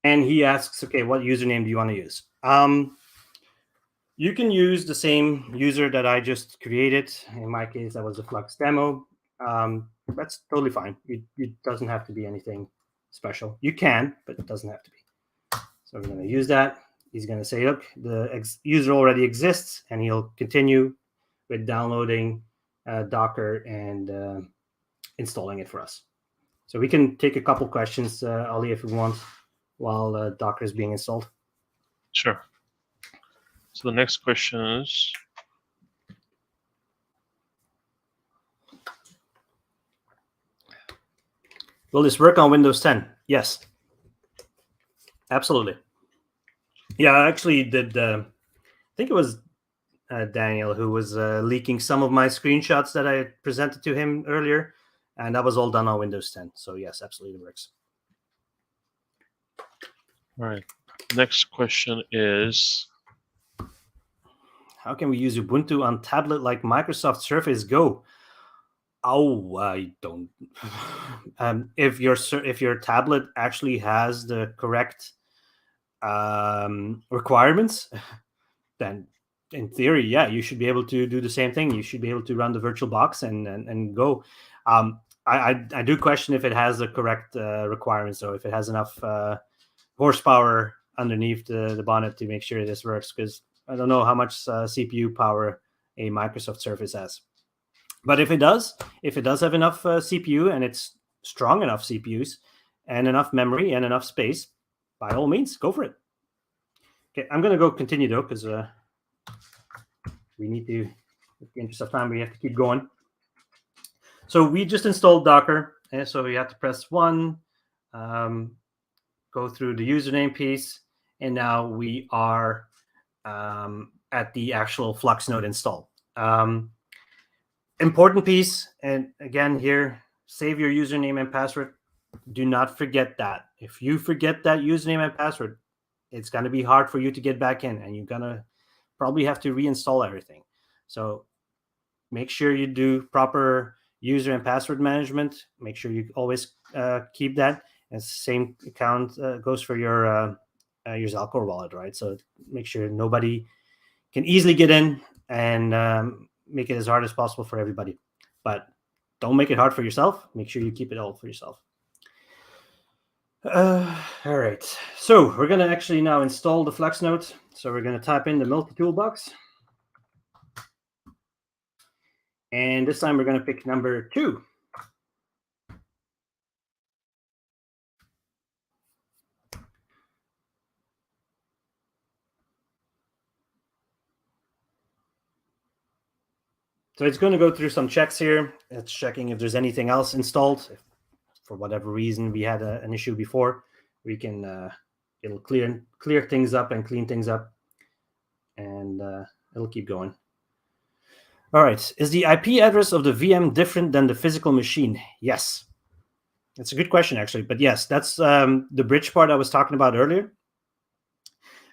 And he asks, OK, what username do you want to use? You can use the same user that I just created. In my case, that was a Flux demo. That's totally fine. It doesn't have to be anything special. You can, but it doesn't have to be. So we're going to use that. He's going to say, look, the user already exists, and he'll continue with downloading Docker and installing it for us. So we can take a couple questions, Ali, if we want, while Docker is being installed. Sure. So the next question is, will this work on Windows 10? Yes. Absolutely. Yeah, I actually did. I think it was Daniel who was leaking some of my screenshots that I presented to him earlier, and that was all done on Windows 10. So yes, absolutely works. all right. Next question is, How can we use Ubuntu on tablet like Microsoft Surface Go? Oh, I don't. If your tablet actually has the correct requirements, then in theory, yeah, you should be able to do the same thing. You should be able to run the VirtualBox and go. I do question if it has the correct requirements, so if it has enough horsepower underneath the bonnet to make sure this works, because I don't know how much CPU power a Microsoft Surface has. But if it does have enough CPU and it's strong enough CPUs and enough memory and enough space, by all means, go for it. Okay, I'm going to go continue though, because we need to, in the interest of time, we have to keep going. So we just installed Docker, and so we have to press 1, go through the username piece, and now we are at the actual Flux Node install. Important piece, and again here, save your username and password. Do not forget that. If you forget that username and password, it's going to be hard for you to get back in, and you're going to probably have to reinstall everything. So make sure you do proper user and password management. Make sure you always keep that. And same account goes for your Zalcore wallet, right? So make sure nobody can easily get in, and make it as hard as possible for everybody. But don't make it hard for yourself. Make sure you keep it all for yourself. All right. So we're going to actually now install the Flux Node. So we're going to type in the multi-toolbox. And this time we're going to pick number 2. So it's going to go through some checks here. It's checking if there's anything else installed. If for whatever reason we had an issue before, we can it'll clear things up and clean things up, and it'll keep going. All right. Is the IP address of the VM different than the physical machine? Yes. That's a good question, actually. But yes, that's the bridge part I was talking about earlier.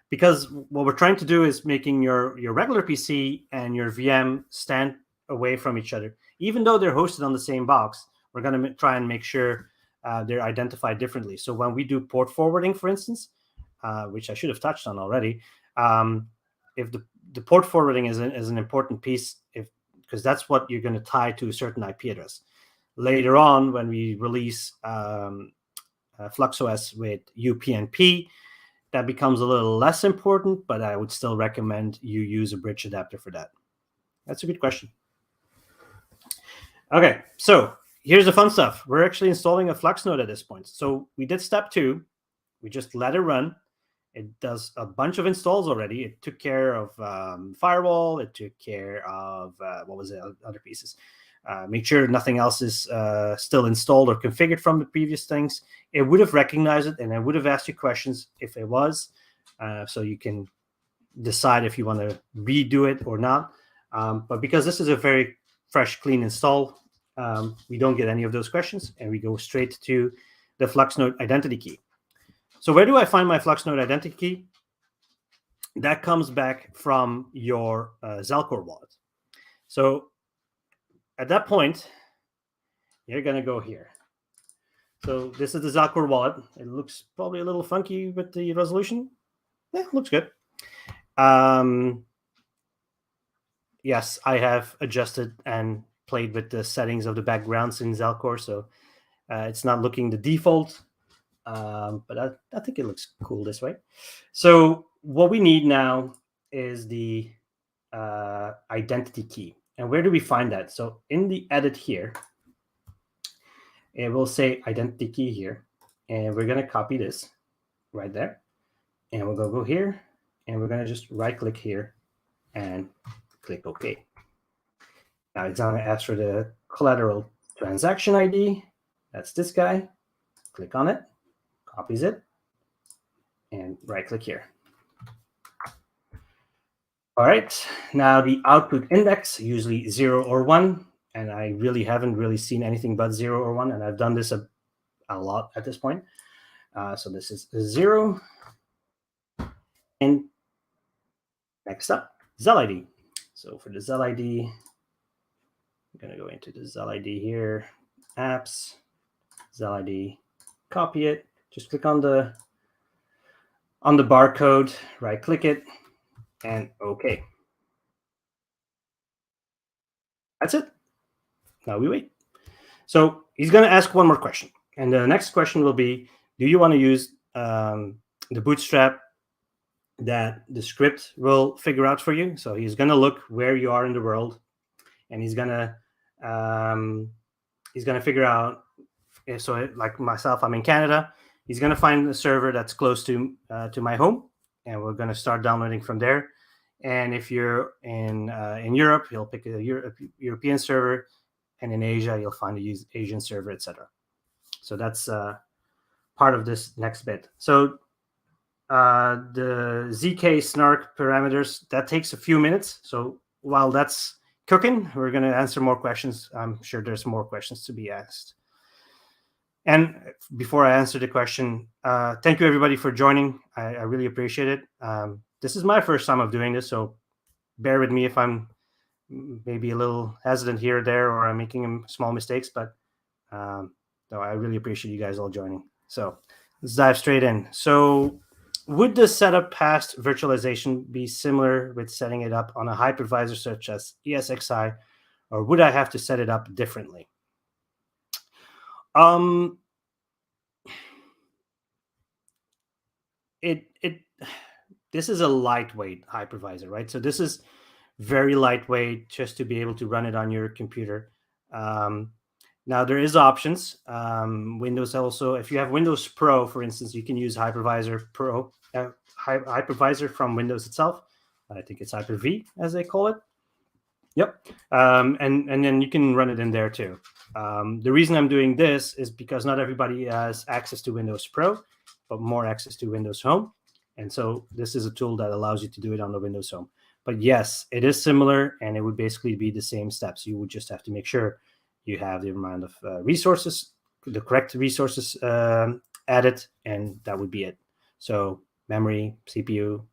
Because what we're trying to do is making your regular PC and your VM stand away from each other. Even though they're hosted on the same box, we're going to try and make sure they're identified differently. So when we do port forwarding, for instance, which I should have touched on already, if the port forwarding is an important piece, because that's what you're going to tie to a certain IP address. Later on, when we release FluxOS with UPnP, that becomes a little less important, but I would still recommend you use a bridge adapter for that. That's a good question. Okay, so here's the fun stuff. We're actually installing a Flux Node at this point. So we did step 2. We just let it run. It does a bunch of installs already. It took care of firewall. It took care of, what was it, other pieces. Make sure nothing else is still installed or configured from the previous things. It would have recognized it, and I would have asked you questions if it was, so you can decide if you want to redo it or not. But because this is a very fresh, clean install, we don't get any of those questions, and we go straight to the FluxNode identity key. So where do I find my FluxNode identity key? That comes back from your Zalcore wallet. So at that point, you're going to go here. So this is the Zalcore wallet. It looks probably a little funky with the resolution. Yeah, looks good. Yes, I have adjusted and played with the settings of the backgrounds in Zalcore, so it's not looking the default, but I think it looks cool this way. So what we need now is the identity key. And where do we find that? So in the edit here, it will say identity key here. And we're going to copy this right there. And we'll go here. And we're going to just right click here and click OK. Now it's going to ask for the collateral transaction ID. That's this guy. Click on it, copies it, and right click here. All right, now the output index, usually 0 or 1, and I really haven't seen anything but 0 or 1, and I've done this a lot at this point. So this is 0. And next up, Zel ID. So for the Zel ID, I'm going to go into the Zel ID here, apps, Zel ID, copy it, just click on the barcode, right click it, and OK. That's it. Now we wait. So he's going to ask one more question. And the next question will be, do you want to use the bootstrap that the script will figure out for you? So he's going to look where you are in the world, and he's going to figure out. So like myself, I'm in Canada. He's going to find a server that's close to my home, and we're going to start downloading from there. And if you're in Europe, he'll pick a European server, and in Asia, you'll find a Asian server, etc. So that's part of this next bit. So the ZK snark parameters, that takes a few minutes. So while that's cooking, we're going to answer more questions. I'm sure there's more questions to be asked. And before I answer the question, thank you everybody for joining. I really appreciate it. This is my first time of doing this, so bear with me if I'm maybe a little hesitant here or there, or I'm making small mistakes, but no, I really appreciate you guys all joining. So let's dive straight in. So would the setup past virtualization be similar with setting it up on a hypervisor such as ESXi, or would I have to set it up differently? This is a lightweight hypervisor, right? So this is very lightweight, just to be able to run it on your computer. Now there is options. Windows also, if you have Windows Pro, for instance, you can use Hypervisor Pro, Hypervisor from Windows itself. I think it's Hyper-V, as they call it. Yep. And then you can run it in there too. The reason I'm doing this is because not everybody has access to Windows Pro, but more access to Windows Home. And so this is a tool that allows you to do it on the Windows Home. But yes, it is similar, and it would basically be the same steps. You would just have to make sure you have the amount of resources, the correct resources added, and that would be it. So memory, CPU,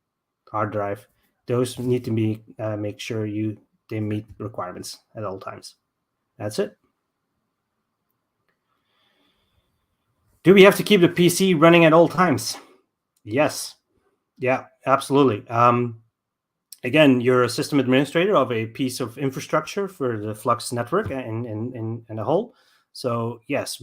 hard drive, those need to be make sure they meet requirements at all times. That's it. Do we have to keep the PC running at all times? Yes. Yeah, absolutely. Again, you're a system administrator of a piece of infrastructure for the Flux network and a whole. So yes,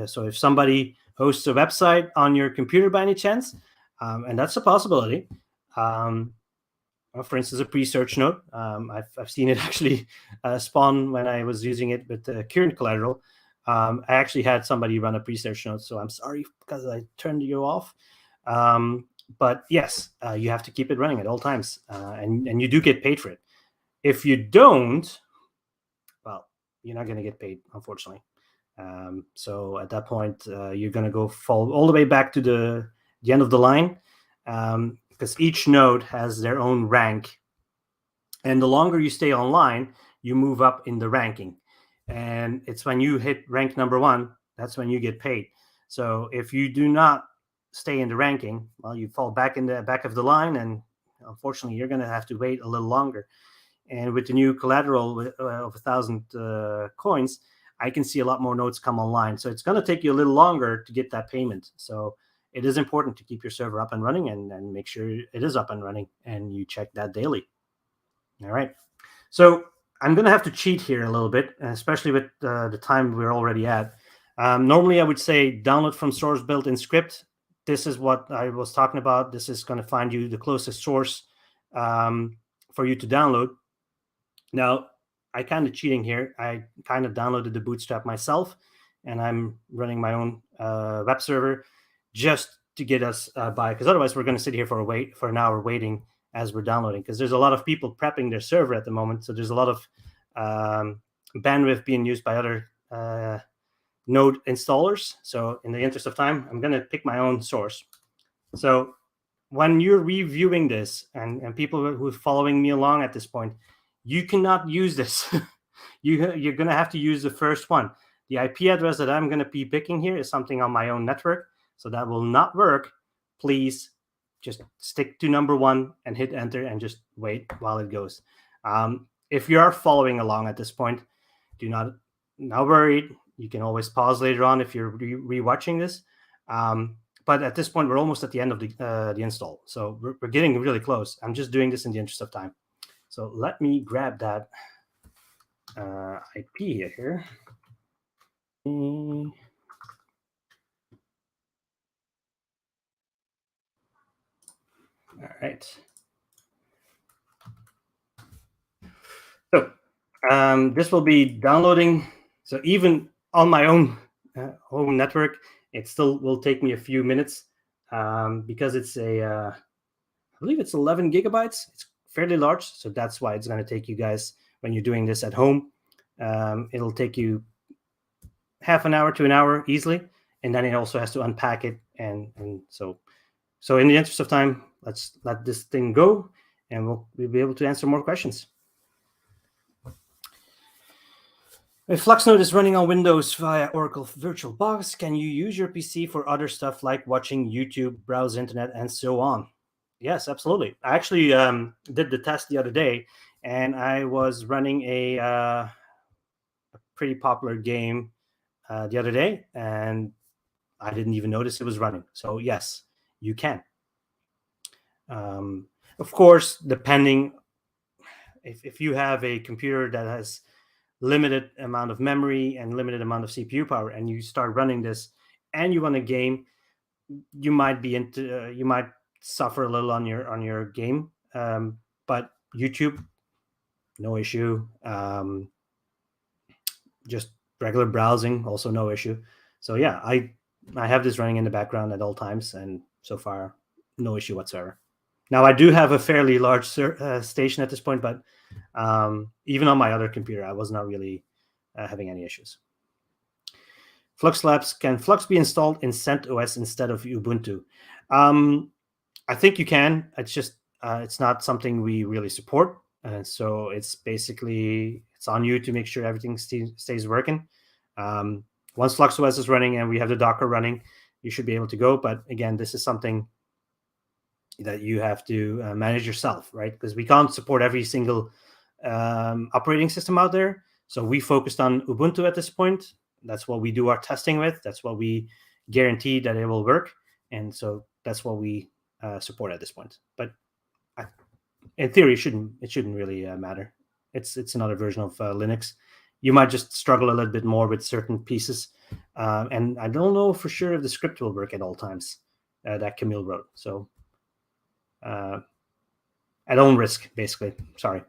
so if somebody hosts a website on your computer by any chance, and that's a possibility. For instance, a pre-search node. I've seen it actually spawn when I was using it with the current collateral. I actually had somebody run a pre-search node, so I'm sorry because I turned you off. But yes, you have to keep it running at all times, and you do get paid for it. If you don't, well, you're not going to get paid, unfortunately. So at that point, you're going to fall all the way back to the end of the line, because each node has their own rank. And the longer you stay online, you move up in the ranking. And it's when you hit rank number 1, that's when you get paid. So if you do not stay in the ranking, well, you fall back in the back of the line, and unfortunately you're going to have to wait a little longer. And with the new collateral of 1,000 coins, I can see a lot more nodes come online, so it's going to take you a little longer to get that payment. So it is important to keep your server up and running, and make sure it is up and running, and you check that daily. All right, so I'm going to have to cheat here a little bit, especially with the time we're already at. Normally I would say download from source built-in script. This is what I was talking about. This is going to find you the closest source for you to download. Now, I kind of cheating here. I kind of downloaded the Bootstrap myself, and I'm running my own web server just to get us by, because otherwise we're going to sit here for an hour waiting as we're downloading, because there's a lot of people prepping their server at the moment. So there's a lot of bandwidth being used by other node installers. So in the interest of time, I'm going to pick my own source. So when you're reviewing this, and people who are following me along at this point, you cannot use this. You're going to have to use the first one. The IP address that I'm going to be picking here is something on my own network, so that will not work. Please just stick to number 1 and hit enter and just wait while it goes. If you are following along at this point, do not worry. You can always pause later on if you're re-watching this. But at this point, we're almost at the end of the install. So we're getting really close. I'm just doing this in the interest of time. So let me grab that IP here. All right. So this will be downloading. So even on my own home network, it still will take me a few minutes because it's I believe it's 11 gigabytes. It's fairly large, so that's why it's going to take you guys, when you're doing this at home, it'll take you half an hour to an hour easily. and then it also has to unpack it, and so in the interest of time, let's let this thing go, and we'll be able to answer more questions. If FluxNode is running on Windows via Oracle VirtualBox, can you use your PC for other stuff like watching YouTube, browse internet, and so on? Yes, absolutely. I actually did the test the other day, and I was running a pretty popular game the other day, and I didn't even notice it was running. So yes, you can. Of course, depending if you have a computer that has limited amount of memory and limited amount of CPU power, and you start running this and you want a game, you might be into you might suffer a little on your game. But YouTube, no issue. Just regular browsing, also no issue. So yeah, I have this running in the background at all times, and so far no issue whatsoever. Now I do have a fairly large station at this point, but even on my other computer, I was not really having any issues. Flux Labs, can Flux be installed in CentOS instead of Ubuntu? I think you can. It's just it's not something we really support, and so it's basically it's on you to make sure everything stays working. Once FluxOS is running and we have the Docker running, you should be able to go. But again, this is something that you have to manage yourself, right? Because we can't support every single operating system out there. So we focused on Ubuntu at this point. That's what we do our testing with. That's what we guarantee that it will work. And so that's what we support at this point. But in theory, it shouldn't really matter. It's another version of Linux. You might just struggle a little bit more with certain pieces. And I don't know for sure if the script will work at all times that Camille wrote. So at own risk, basically. Sorry.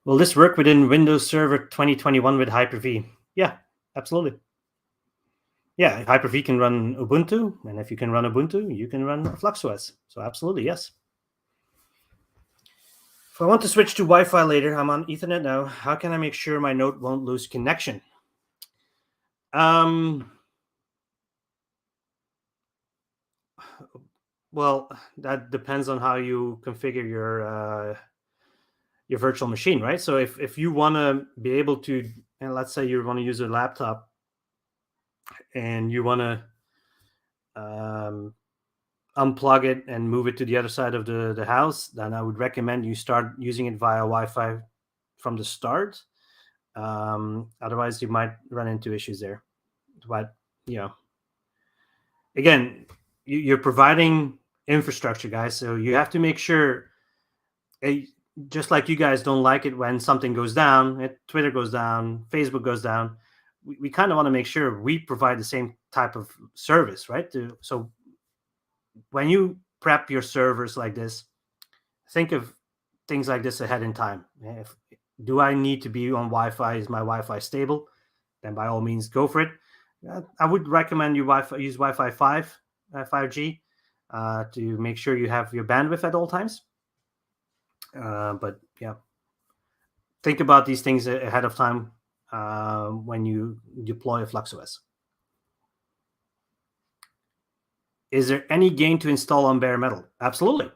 Will this work within Windows Server 2021 with Hyper-V? Yeah, absolutely. Yeah, Hyper-V can run Ubuntu, and if you can run Ubuntu, you can run FluxOS. So absolutely, yes. If I want to switch to Wi-Fi later, I'm on Ethernet now. How can I make sure my node won't lose connection? Well, that depends on how you configure your virtual machine, right? So if you want to be able to, and let's say you want to use a laptop and you want to unplug it and move it to the other side of the house, then I would recommend you start using it via Wi-Fi from the start. Otherwise, you might run into issues there. But, you know, again, you're providing infrastructure, guys, so you have to make sure, just like you guys don't like it when something goes down, Twitter goes down, Facebook goes down, we kind of want to make sure we provide the same type of service, right? So when you prep your servers like this, think of things like this ahead in time. Do I need to be on Wi-Fi? Is my Wi-Fi stable? Then by all means, go for it. I would recommend you use Wi-Fi 5, 5G, to make sure you have your bandwidth at all times. But yeah, think about these things ahead of time when you deploy a FluxOS. Is there any gain to install on bare metal? Absolutely.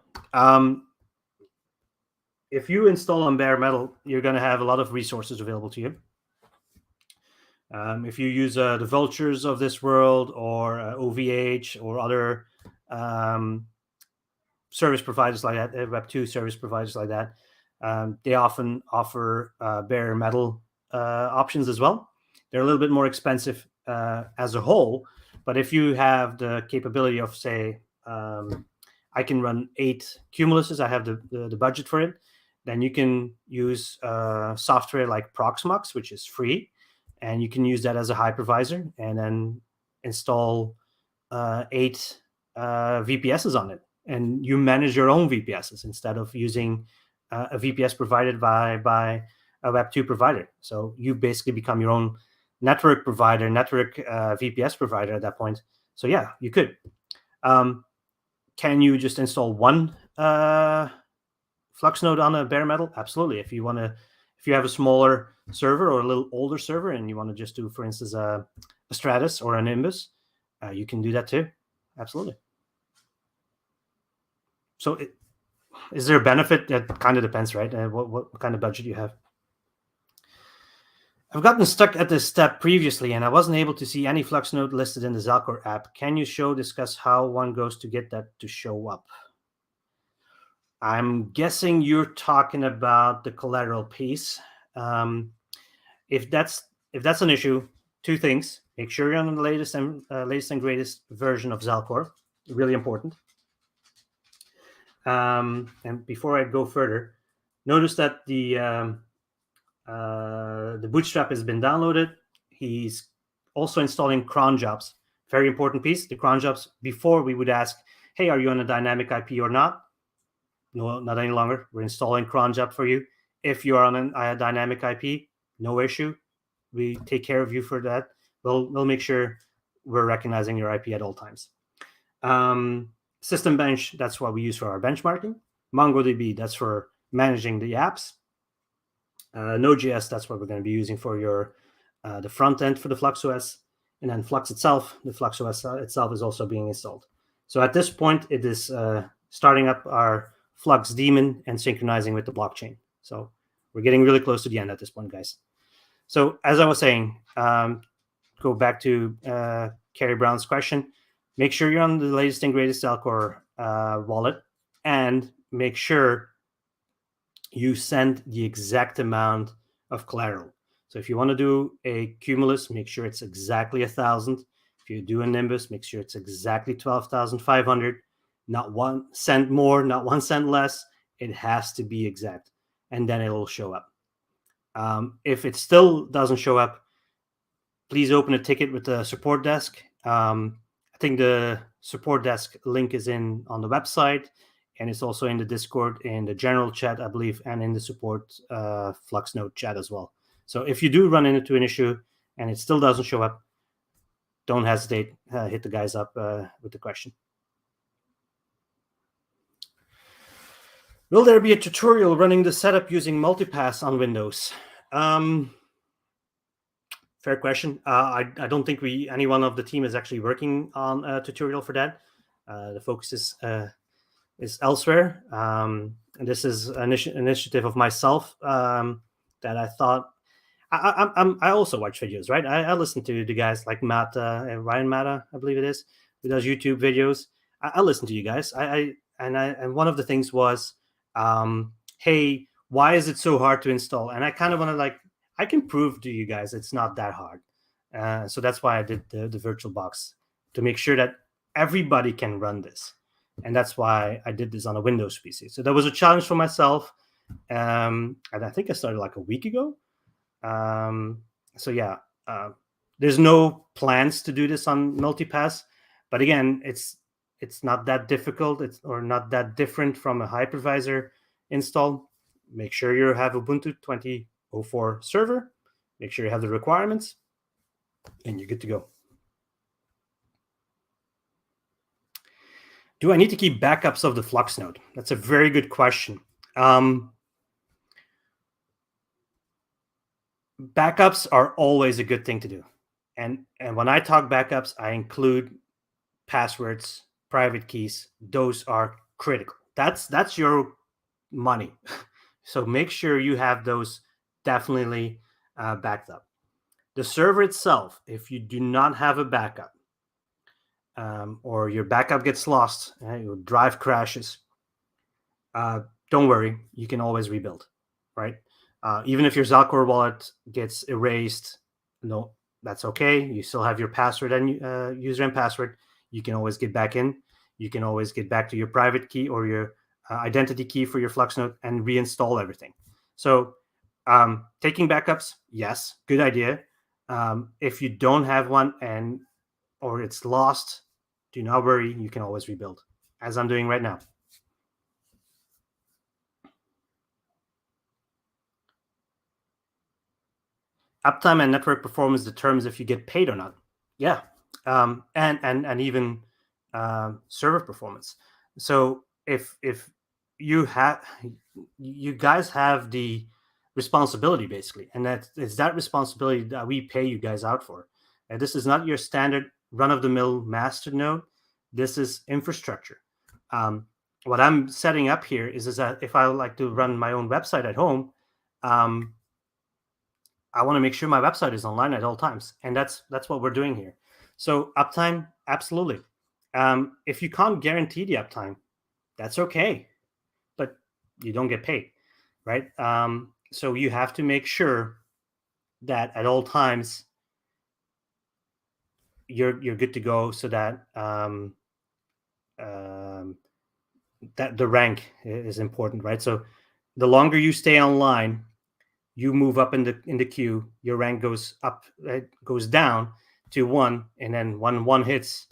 If you install on bare metal, you're going to have a lot of resources available to you. If you use the Vultures of this world or OVH or other service providers like that, Web2 service providers like that, they often offer bare metal options as well. They're a little bit more expensive as a whole, but if you have the capability of, say, I can run 8 Cumuluses, I have the budget for it, then you can use software like Proxmox, which is free, and you can use that as a hypervisor and then install 8 VPSs on it. And you manage your own VPSs instead of using a VPS provided by a Web2 provider. So you basically become your own network provider, network VPS provider at that point. So yeah, you could. Can you just install one Flux node on a bare metal? Absolutely. If you have a smaller server or a little older server, and you want to just do, for instance, a Stratus or a Nimbus, you can do that too. Absolutely. So is there a benefit? That kind of depends, right? What kind of budget you have. I've gotten stuck at this step previously, and I wasn't able to see any FluxNode listed in the Zalcor app. Can you discuss how one goes to get that to show up? I'm guessing you're talking about the collateral piece. If that's an issue, two things: make sure you're on the latest and greatest version of Zalcor. Really important. And before I go further, notice that the Bootstrap has been downloaded. He's also installing cron jobs. Very important piece. The cron jobs, before we would ask, hey, are you on a dynamic IP or not? No, not any longer. We're installing cron job for you. If you are on a dynamic IP, no issue. We take care of you for that. We'll make sure we're recognizing your IP at all times. System bench, that's what we use for our benchmarking. MongoDB, that's for managing the apps. Node.js, that's what we're going to be using for your the front end for the FluxOS. And then Flux itself, the FluxOS itself is also being installed. So at this point, it is starting up our Flux daemon and synchronizing with the blockchain. So we're getting really close to the end at this point, guys. So as I was saying, go back to Carrie Brown's question. Make sure you're on the latest and greatest Zalcor wallet, and make sure you send the exact amount of collateral. So if you want to do a Cumulus, make sure it's exactly 1,000. If you do a Nimbus, make sure it's exactly 12,500. Not 1 cent more, not 1 cent less. It has to be exact, and then it will show up. If it still doesn't show up, please open a ticket with the support desk. I think the support desk link is on the website, and it's also in the Discord, in the general chat, I believe, and in the support FluxNode chat as well. So if you do run into an issue and it still doesn't show up, don't hesitate. Hit the guys up with the question. Will there be a tutorial running the setup using multipass on Windows? Fair question. I don't think any one of the team is actually working on a tutorial for that. The focus is elsewhere. And this is an initiative of myself that I thought. I also watch videos, right? I listen to the guys like Ryan Mata, I believe it is, who does YouTube videos. I listen to you guys. And one of the things was, hey, why is it so hard to install? And I kind of want to I can prove to you guys it's not that hard. So that's why I did the VirtualBox, to make sure that everybody can run this. And that's why I did this on a Windows PC. So that was a challenge for myself. And I think I started like a week ago. So yeah, there's no plans to do this on multipass. But again, it's not that difficult. Or not that different from a hypervisor install. Make sure you have Ubuntu 20.04 server. Make sure you have the requirements, and you're good to go. Do I need to keep backups of the Flux node? That's a very good question. Backups are always a good thing to do. And when I talk backups, I include passwords, private keys. Those are critical. That's your money. So make sure you have those definitely backed up. The server itself, if you do not have a backup, or your backup gets lost, your drive crashes, don't worry, you can always rebuild, right? Even if your Zalcor wallet gets erased, no, that's okay. You still have your password and user and password. You can always get back in. You can always get back to your private key or your identity key for your Flux node and reinstall everything. So taking backups, yes, good idea. If you don't have one or it's lost, do not worry. You can always rebuild, as I'm doing right now. Uptime and network performance determines if you get paid or not. Yeah, and even server performance. So if you guys have the responsibility, basically. And it's that responsibility that we pay you guys out for. And this is not your standard run-of-the-mill master node. This is infrastructure. What I'm setting up here is that if I would like to run my own website at home, I want to make sure my website is online at all times. And that's what we're doing here. So uptime, absolutely. If you can't guarantee the uptime, that's okay, but you don't get paid, right? So you have to make sure that at all times you're good to go, so that that the rank is important, right? So the longer you stay online, you move up in the queue. Your rank goes up, it goes down to 1, and then when 1 hits,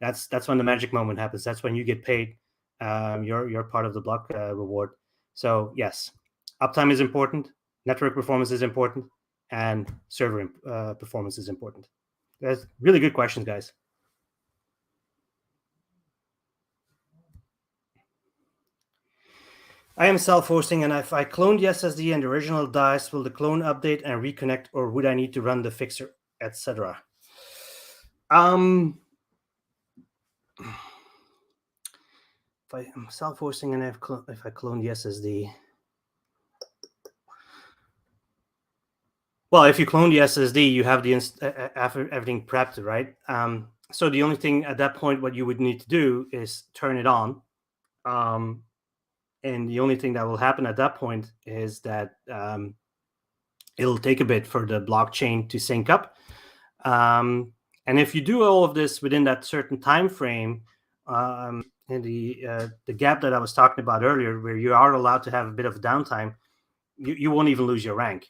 that's when the magic moment happens. That's when you get paid. You're part of the block reward. So yes, uptime is important, network performance is important, and server performance is important. That's really good questions, guys. I am self-hosting, and if I clone the SSD and the original dies, will the clone update and reconnect, or would I need to run the fixer, etc.? If I'm self-hosting and if I clone the SSD, well, if you clone the SSD, you have the everything prepped, right? So the only thing at that point, what you would need to do is turn it on. And the only thing that will happen at that point is that it'll take a bit for the blockchain to sync up. And if you do all of this within that certain time frame, in the gap that I was talking about earlier, where you are allowed to have a bit of downtime, you won't even lose your rank.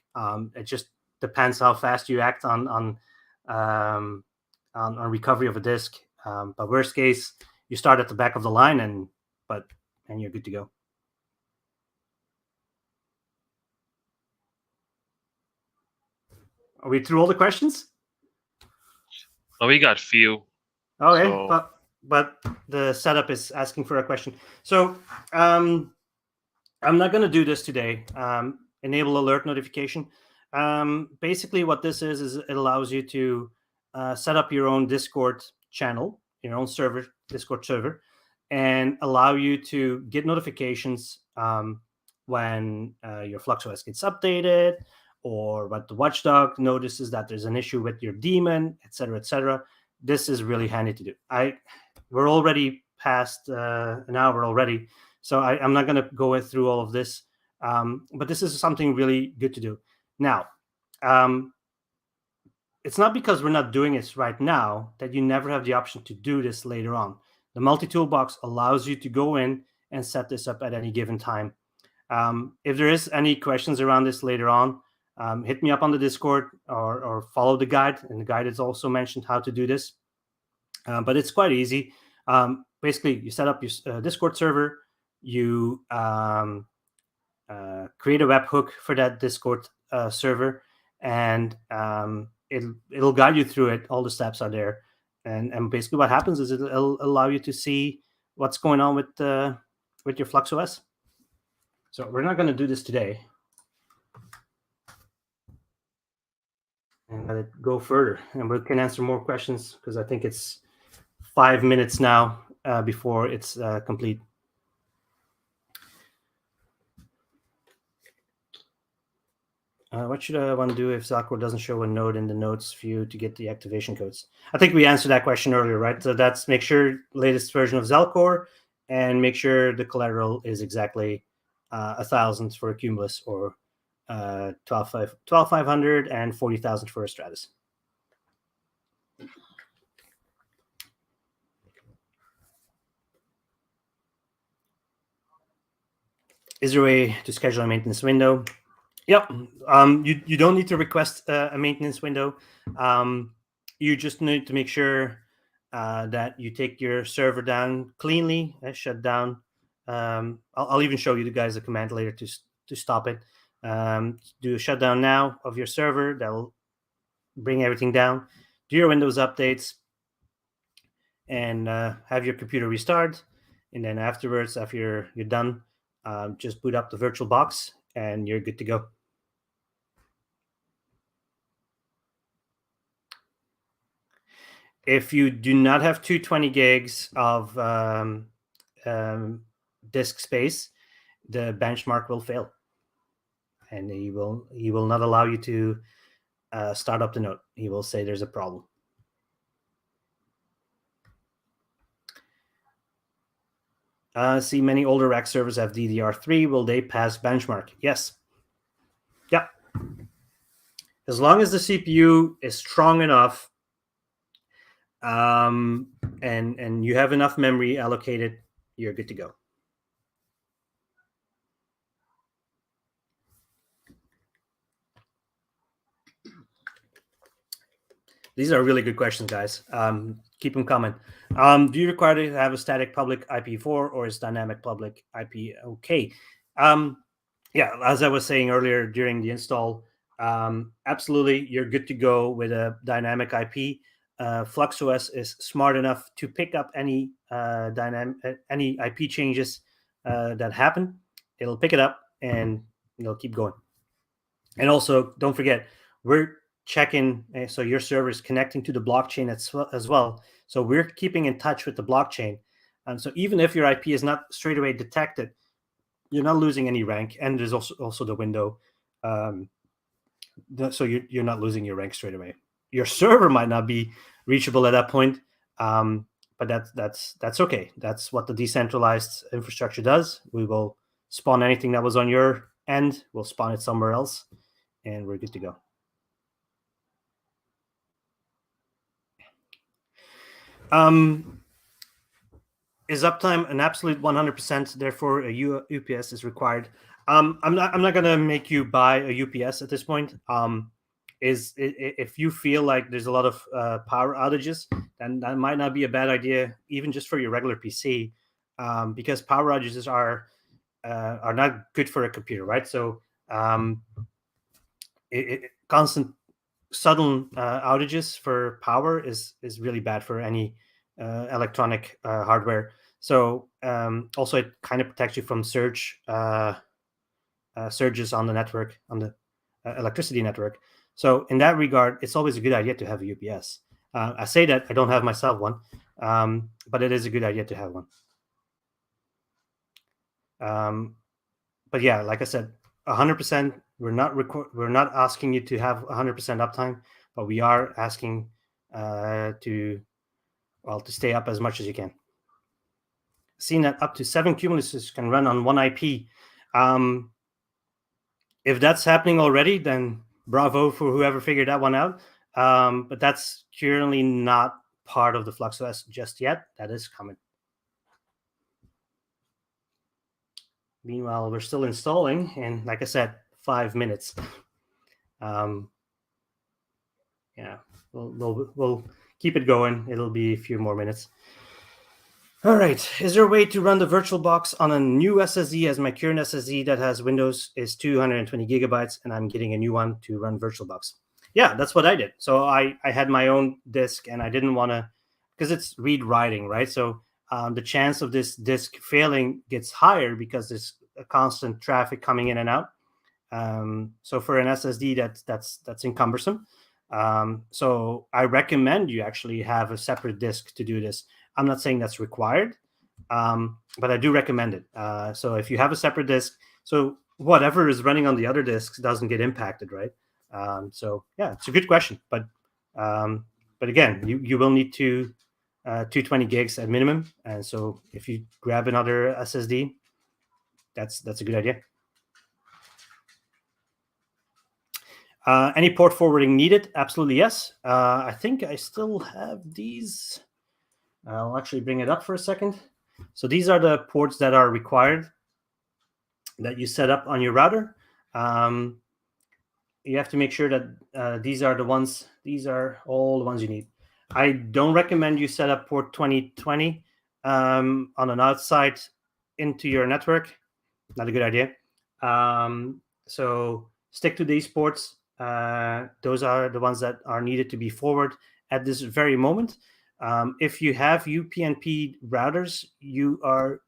It just depends how fast you act on recovery of a disk. But worst case, you start at the back of the line, and you're good to go. Are we through all the questions? Oh, we got few. Okay, so... but the setup is asking for a question. So I'm not going to do this today. Enable alert notification. Basically, what this is it allows you to set up your own Discord channel, your own server, Discord server, and allow you to get notifications when your FluxOS gets updated, or what the watchdog notices that there's an issue with your daemon, etc., etc. This is really handy to do. We're already past an hour already, so I'm not going to go through all of this, but this is something really good to do. Now, it's not because we're not doing this right now that you never have the option to do this later on. The multi-tool box allows you to go in and set this up at any given time. If there is any questions around this later on, hit me up on the Discord or follow the guide. And the guide is also mentioned how to do this. But it's quite easy. Basically, you set up your Discord server. You create a webhook for that Discord server, and it'll guide you through it. All the steps are there. And basically what happens is it'll allow you to see what's going on with your FluxOS. So we're not going to do this today. And let it go further, and we can answer more questions, because I think it's 5 minutes now before it's complete. What should I want to do if Zalcore doesn't show a node in the nodes view to get the activation codes? I think we answered that question earlier, right? So that's make sure latest version of Zalcore, and make sure the collateral is exactly 1,000 for a Cumulus, or 12,500 and 40,000 for a Stratus. Is there a way to schedule a maintenance window? Yep. You don't need to request a maintenance window. You just need to make sure that you take your server down cleanly, shut down. I'll even show you guys a command later to stop it. Do a shutdown now of your server. That'll bring everything down. Do your Windows updates, and have your computer restart. And then afterwards, after you're done, just boot up the virtual box, and you're good to go. if you do not have 220 gigs of disk space, the benchmark will fail, and he will not allow you to start up the node. He will say there's a problem. See, many older rack servers have DDR3. Will they pass benchmark? Yes. Yeah. As long as the CPU is strong enough, and you have enough memory allocated, you're good to go. These are really good questions, guys. Keep them coming. Do you require to have a static public IP4 or is dynamic public IP okay? Yeah, as I was saying earlier during the install, absolutely, you're good to go with a dynamic IP. FluxOS is smart enough to pick up any IP changes that happen. It'll pick it up and it'll keep going. And also, don't forget, we're checking, so your server is connecting to the blockchain as well. So we're keeping in touch with the blockchain. And so even if your IP is not straight away detected, you're not losing any rank. And there's also the window. So you're not losing your rank straight away. Your server might not be reachable at that point, but that's okay. That's what the decentralized infrastructure does. We will spawn anything that was on your end. We'll spawn it somewhere else, and we're good to go. Is uptime an absolute 100%? Therefore, a UPS is required. I'm not gonna make you buy a UPS at this point. If you feel like there's a lot of power outages, then that might not be a bad idea, even just for your regular PC, because power outages are not good for a computer, right? So constant sudden outages for power is really bad for any electronic hardware. So also it kind of protects you from surges on the network, on the electricity network. So in that regard, it's always a good idea to have a UPS. I say that I don't have myself one, but it is a good idea to have one. But yeah, like I said, 100%. We're not asking you to have 100% uptime, but we are asking to stay up as much as you can. Seeing that up to 7 cumuluses can run on one IP. If that's happening already, then bravo for whoever figured that one out. But that's currently not part of the FluxOS just yet. That is coming. Meanwhile, we're still installing, and like I said, 5 minutes. Yeah, we'll keep it going. It'll be a few more minutes. All right. Is there a way to run the VirtualBox on a new SSD, as my current SSD that has Windows is 220 gigabytes, and I'm getting a new one to run VirtualBox? Yeah, that's what I did. So I had my own disk, and I didn't want to, because it's read-writing, right? So the chance of this disk failing gets higher because there's a constant traffic coming in and out. So for an SSD, that's cumbersome. So I recommend you actually have a separate disk to do this. I'm not saying that's required, but I do recommend it. So if you have a separate disk, so whatever is running on the other disks doesn't get impacted, right? So yeah, it's a good question, but again, you will need 220 gigs at minimum, and so if you grab another SSD, that's a good idea. Any port forwarding needed? Absolutely yes. I think I still have these. I'll actually bring it up for a second. So these are the ports that are required that you set up on your router. You have to make sure that these are the ones. These are all the ones you need. I don't recommend you set up port 2020 on an outside into your network. Not a good idea. So stick to these ports. Those are the ones that are needed to be forward at this very moment. If you have UPnP routers, you are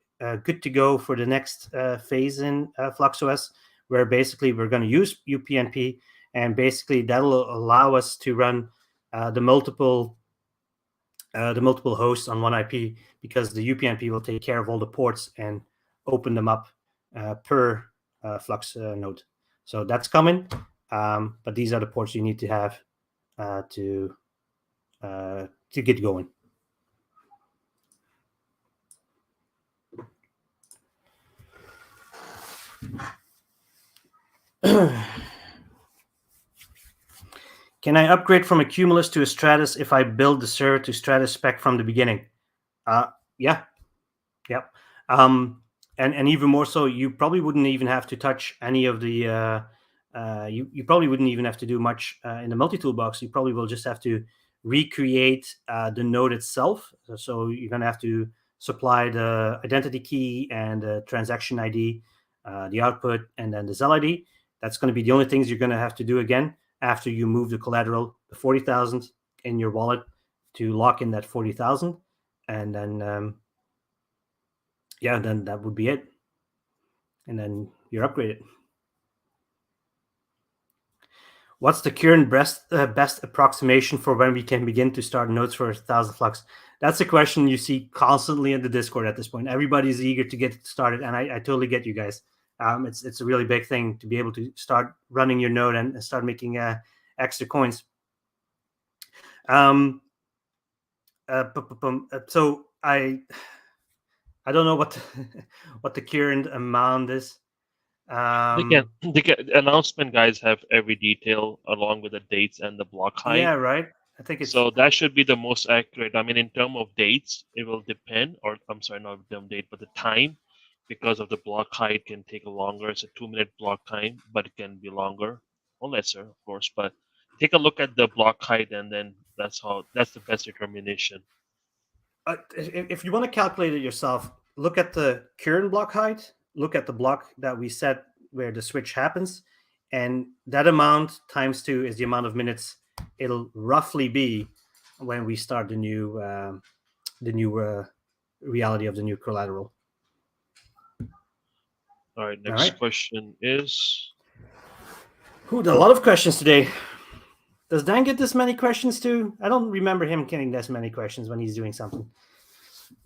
good to go for the next phase in FluxOS, where basically we're going to use UPnP, and basically that'll allow us to run the multiple the multiple hosts on one IP, because the UPnP will take care of all the ports and open them up per Flux node. So that's coming, but these are the ports you need to have to get going. Can I upgrade from a Cumulus to a Stratus if I build the server to Stratus spec from the beginning? Yeah. And even more so, you probably wouldn't even have to touch any of the. You probably wouldn't even have to do much in the multi-tool box. You probably will just have to recreate the node itself. So you're going to have to supply the identity key and the transaction ID, the output, and then the Zell ID. That's going to be the only things you're going to have to do again after you move the collateral, the 40,000 in your wallet, to lock in that 40,000, and then then that would be it, and then you're upgraded. What's the current best approximation for when we can begin to start nodes for 1,000 Flux? That's a question you see constantly in the Discord at this point. Everybody's eager to get started, and I totally get you guys. It's a really big thing to be able to start running your node and start making extra coins. So I don't know what what the current amount is. The announcement guys have every detail along with the dates and the block height. Yeah, right. I think it's so that should be the most accurate. I mean, in terms of dates, it will depend, or I'm sorry, not the date, but the time, because of the block height can take longer. It's a 2-minute block time, but it can be longer or lesser, of course. But take a look at the block height, and then that's the best determination. If you want to calculate it yourself, look at the current block height, look at the block that we set where the switch happens, and that amount times 2 is the amount of minutes it'll roughly be when we start the new reality of the new collateral. All right, next question is... A lot of questions today. Does Dan get this many questions too? I don't remember him getting this many questions when he's doing something.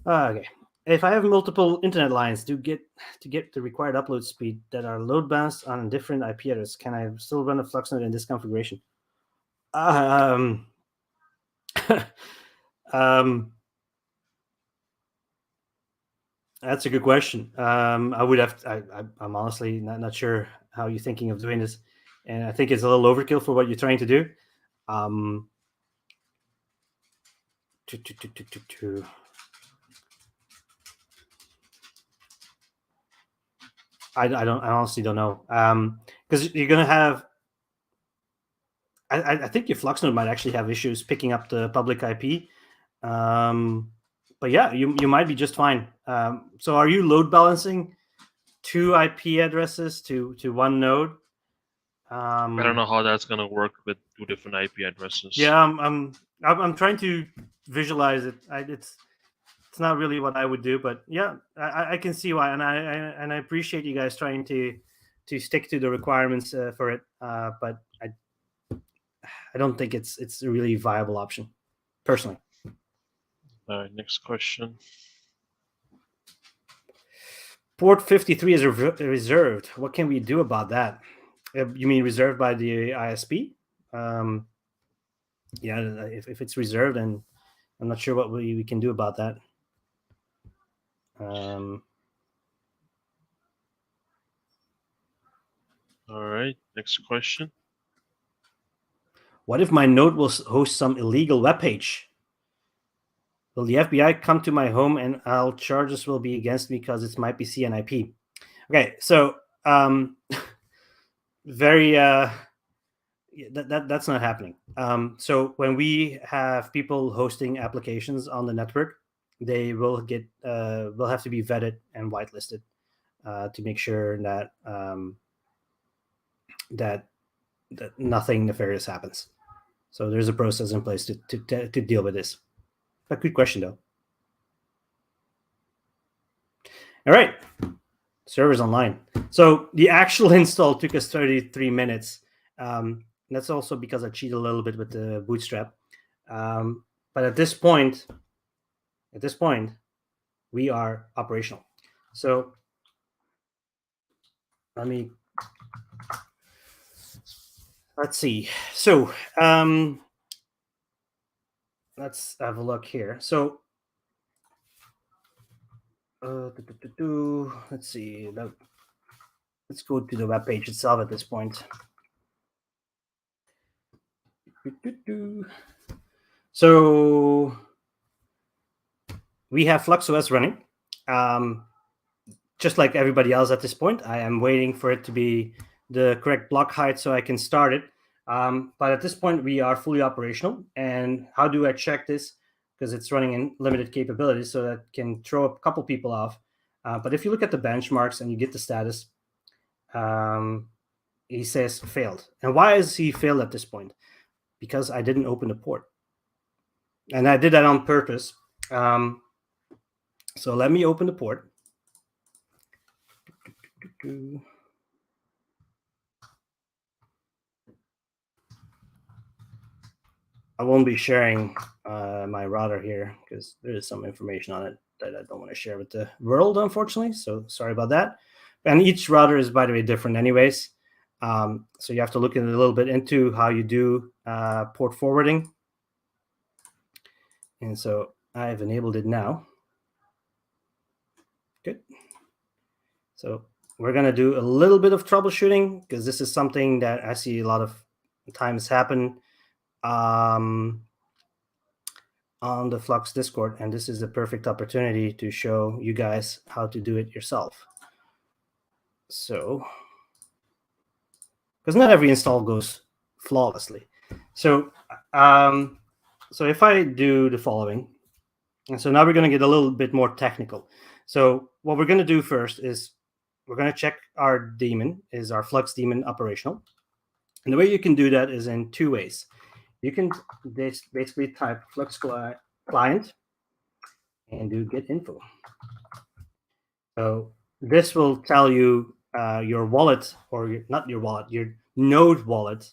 Okay. If I have multiple internet lines to get the required upload speed that are load balanced on different IP addresses, can I still run a Flux node in this configuration? That's a good question. I'm honestly not sure how you're thinking of doing this, and I think it's a little overkill for what you're trying to do. I honestly don't know, because you're gonna have. I think your Flux node might actually have issues picking up the public IP, but yeah, you might be just fine. So are you load balancing 2 IP addresses to one node? I don't know how that's gonna work with 2 different IP addresses. Yeah, I'm trying to visualize it. It's not really what I would do, but yeah, I can see why, and I appreciate you guys trying to stick to the requirements for it. But I don't think it's a really viable option, personally. All right, next question. Port 53 is reserved. What can we do about that? You mean reserved by the ISP? Yeah, if it's reserved, then I'm not sure what we can do about that. All right, next question. What if my node will host some illegal web page? Will the FBI come to my home and all charges will be against me because it's my PC and IP? Okay, so that's not happening. So when we have people hosting applications on the network, they will have to be vetted and whitelisted to make sure that that nothing nefarious happens. So there's a process in place to deal with this. A good question, though. All right, server's online. So the actual install took us 33 minutes. That's also because I cheated a little bit with the bootstrap. But at this point, we are operational. So let's see. So let's have a look here. So let's see. Let's go to the web page itself at this point. So we have FluxOS running. Just like everybody else at this point, I am waiting for it to be the correct block height so I can start it. But at this point, we are fully operational. And how do I check this? Because it's running in limited capabilities, so that can throw a couple people off. But if you look at the benchmarks and you get the status, he says failed. And why is he failed at this point? Because I didn't open the port. And I did that on purpose. So let me open the port. I won't be sharing my router here because there is some information on it that I don't want to share with the world, unfortunately. So sorry about that. And each router is, by the way, different anyways. So you have to look a little bit into how you do port forwarding. And so I've enabled it now. Good. So we're going to do a little bit of troubleshooting because this is something that I see a lot of times happen on the Flux Discord. And this is the perfect opportunity to show you guys how to do it yourself. So, because not every install goes flawlessly. So, so if I do the following, and so now we're going to get a little bit more technical. So what we're going to do first is we're going to check our daemon. Is our Flux daemon operational? And the way you can do that is in two ways. You can basically type Flux client and do get info. So this will tell you your wallet, or not your wallet, your node wallet,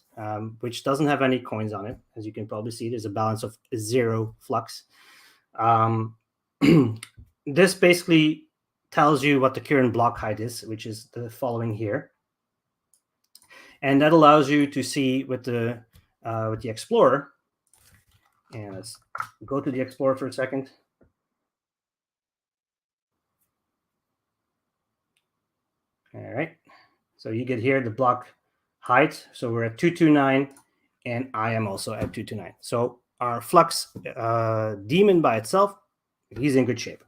which doesn't have any coins on it. As you can probably see, there's a balance of 0 Flux. This basically tells you what the current block height is, which is the following here. And that allows you to see with the Explorer. And let's go to the Explorer for a second. All right. So you get here the block height. So we're at 229, and I am also at 229. So our Flux daemon by itself, he's in good shape.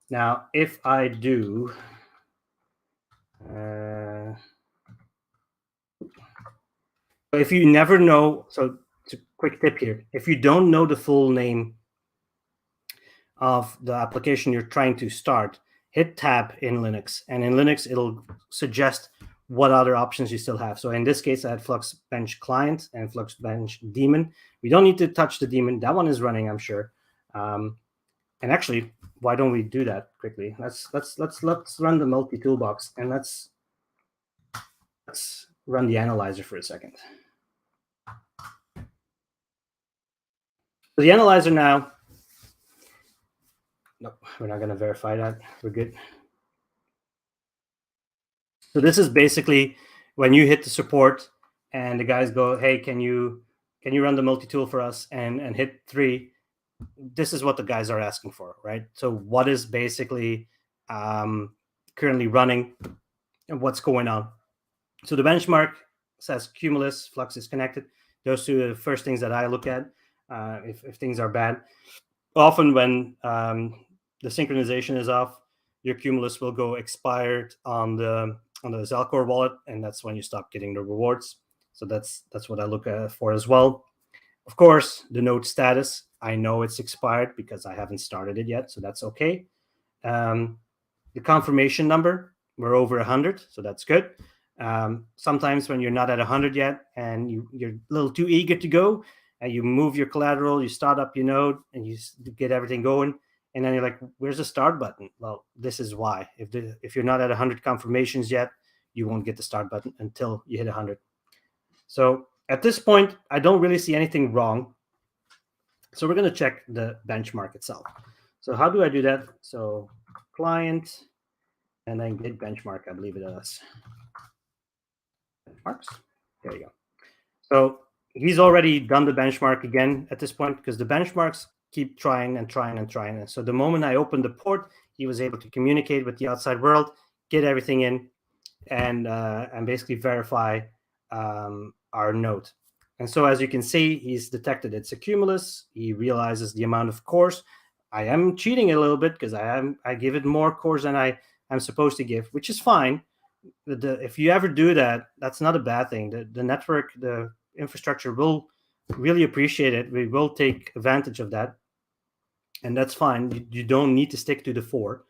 Now, if I do, if you never know, so it's a quick tip here. If you don't know the full name of the application you're trying to start, hit tab in Linux, and in Linux, it'll suggest what other options you still have. So in this case, I had Flux Bench Client and Flux Bench Daemon. We don't need to touch the daemon. That one is running, I'm sure. And actually, why don't we do that quickly? Let's run the multi toolbox, and let's run the analyzer for a second. So the analyzer now. No, we're not going to verify that. We're good. So this is basically when you hit the support and the guys go, "Hey, can you run the multi-tool for us?" and hit 3. This is what the guys are asking for, right? So what is basically currently running and what's going on? So the benchmark says Cumulus, Flux is connected. Those two are the first things that I look at if things are bad. Often when the synchronization is off, your Cumulus will go expired on the Zelcore wallet, and that's when you stop getting the rewards. So that's what I look for as well. Of course, the node status, I know it's expired because I haven't started it yet, so that's okay. The confirmation number, we're over 100, so that's good. Sometimes when you're not at 100 yet and you're a little too eager to go, and you move your collateral, you start up your node, and you get everything going, and then you're like, where's the start button? Well, this is why. If you're not at 100 confirmations yet, you won't get the start button until you hit 100. So at this point, I don't really see anything wrong. So we're going to check the benchmark itself. So how do I do that? So client, and then git benchmark, I believe it is. Benchmarks. There you go. So he's already done the benchmark again at this point, because the benchmarks keep trying and trying and trying. And so the moment I opened the port, he was able to communicate with the outside world, get everything in, and basically verify our node. And so as you can see, he's detected it's a cumulus. He realizes the amount of cores. I am cheating a little bit because I give it more cores than I'm supposed to give, which is fine. If you ever do that, that's not a bad thing. The network, the infrastructure will really appreciate it. We will take advantage of that, and that's fine. You don't need to stick to the 4.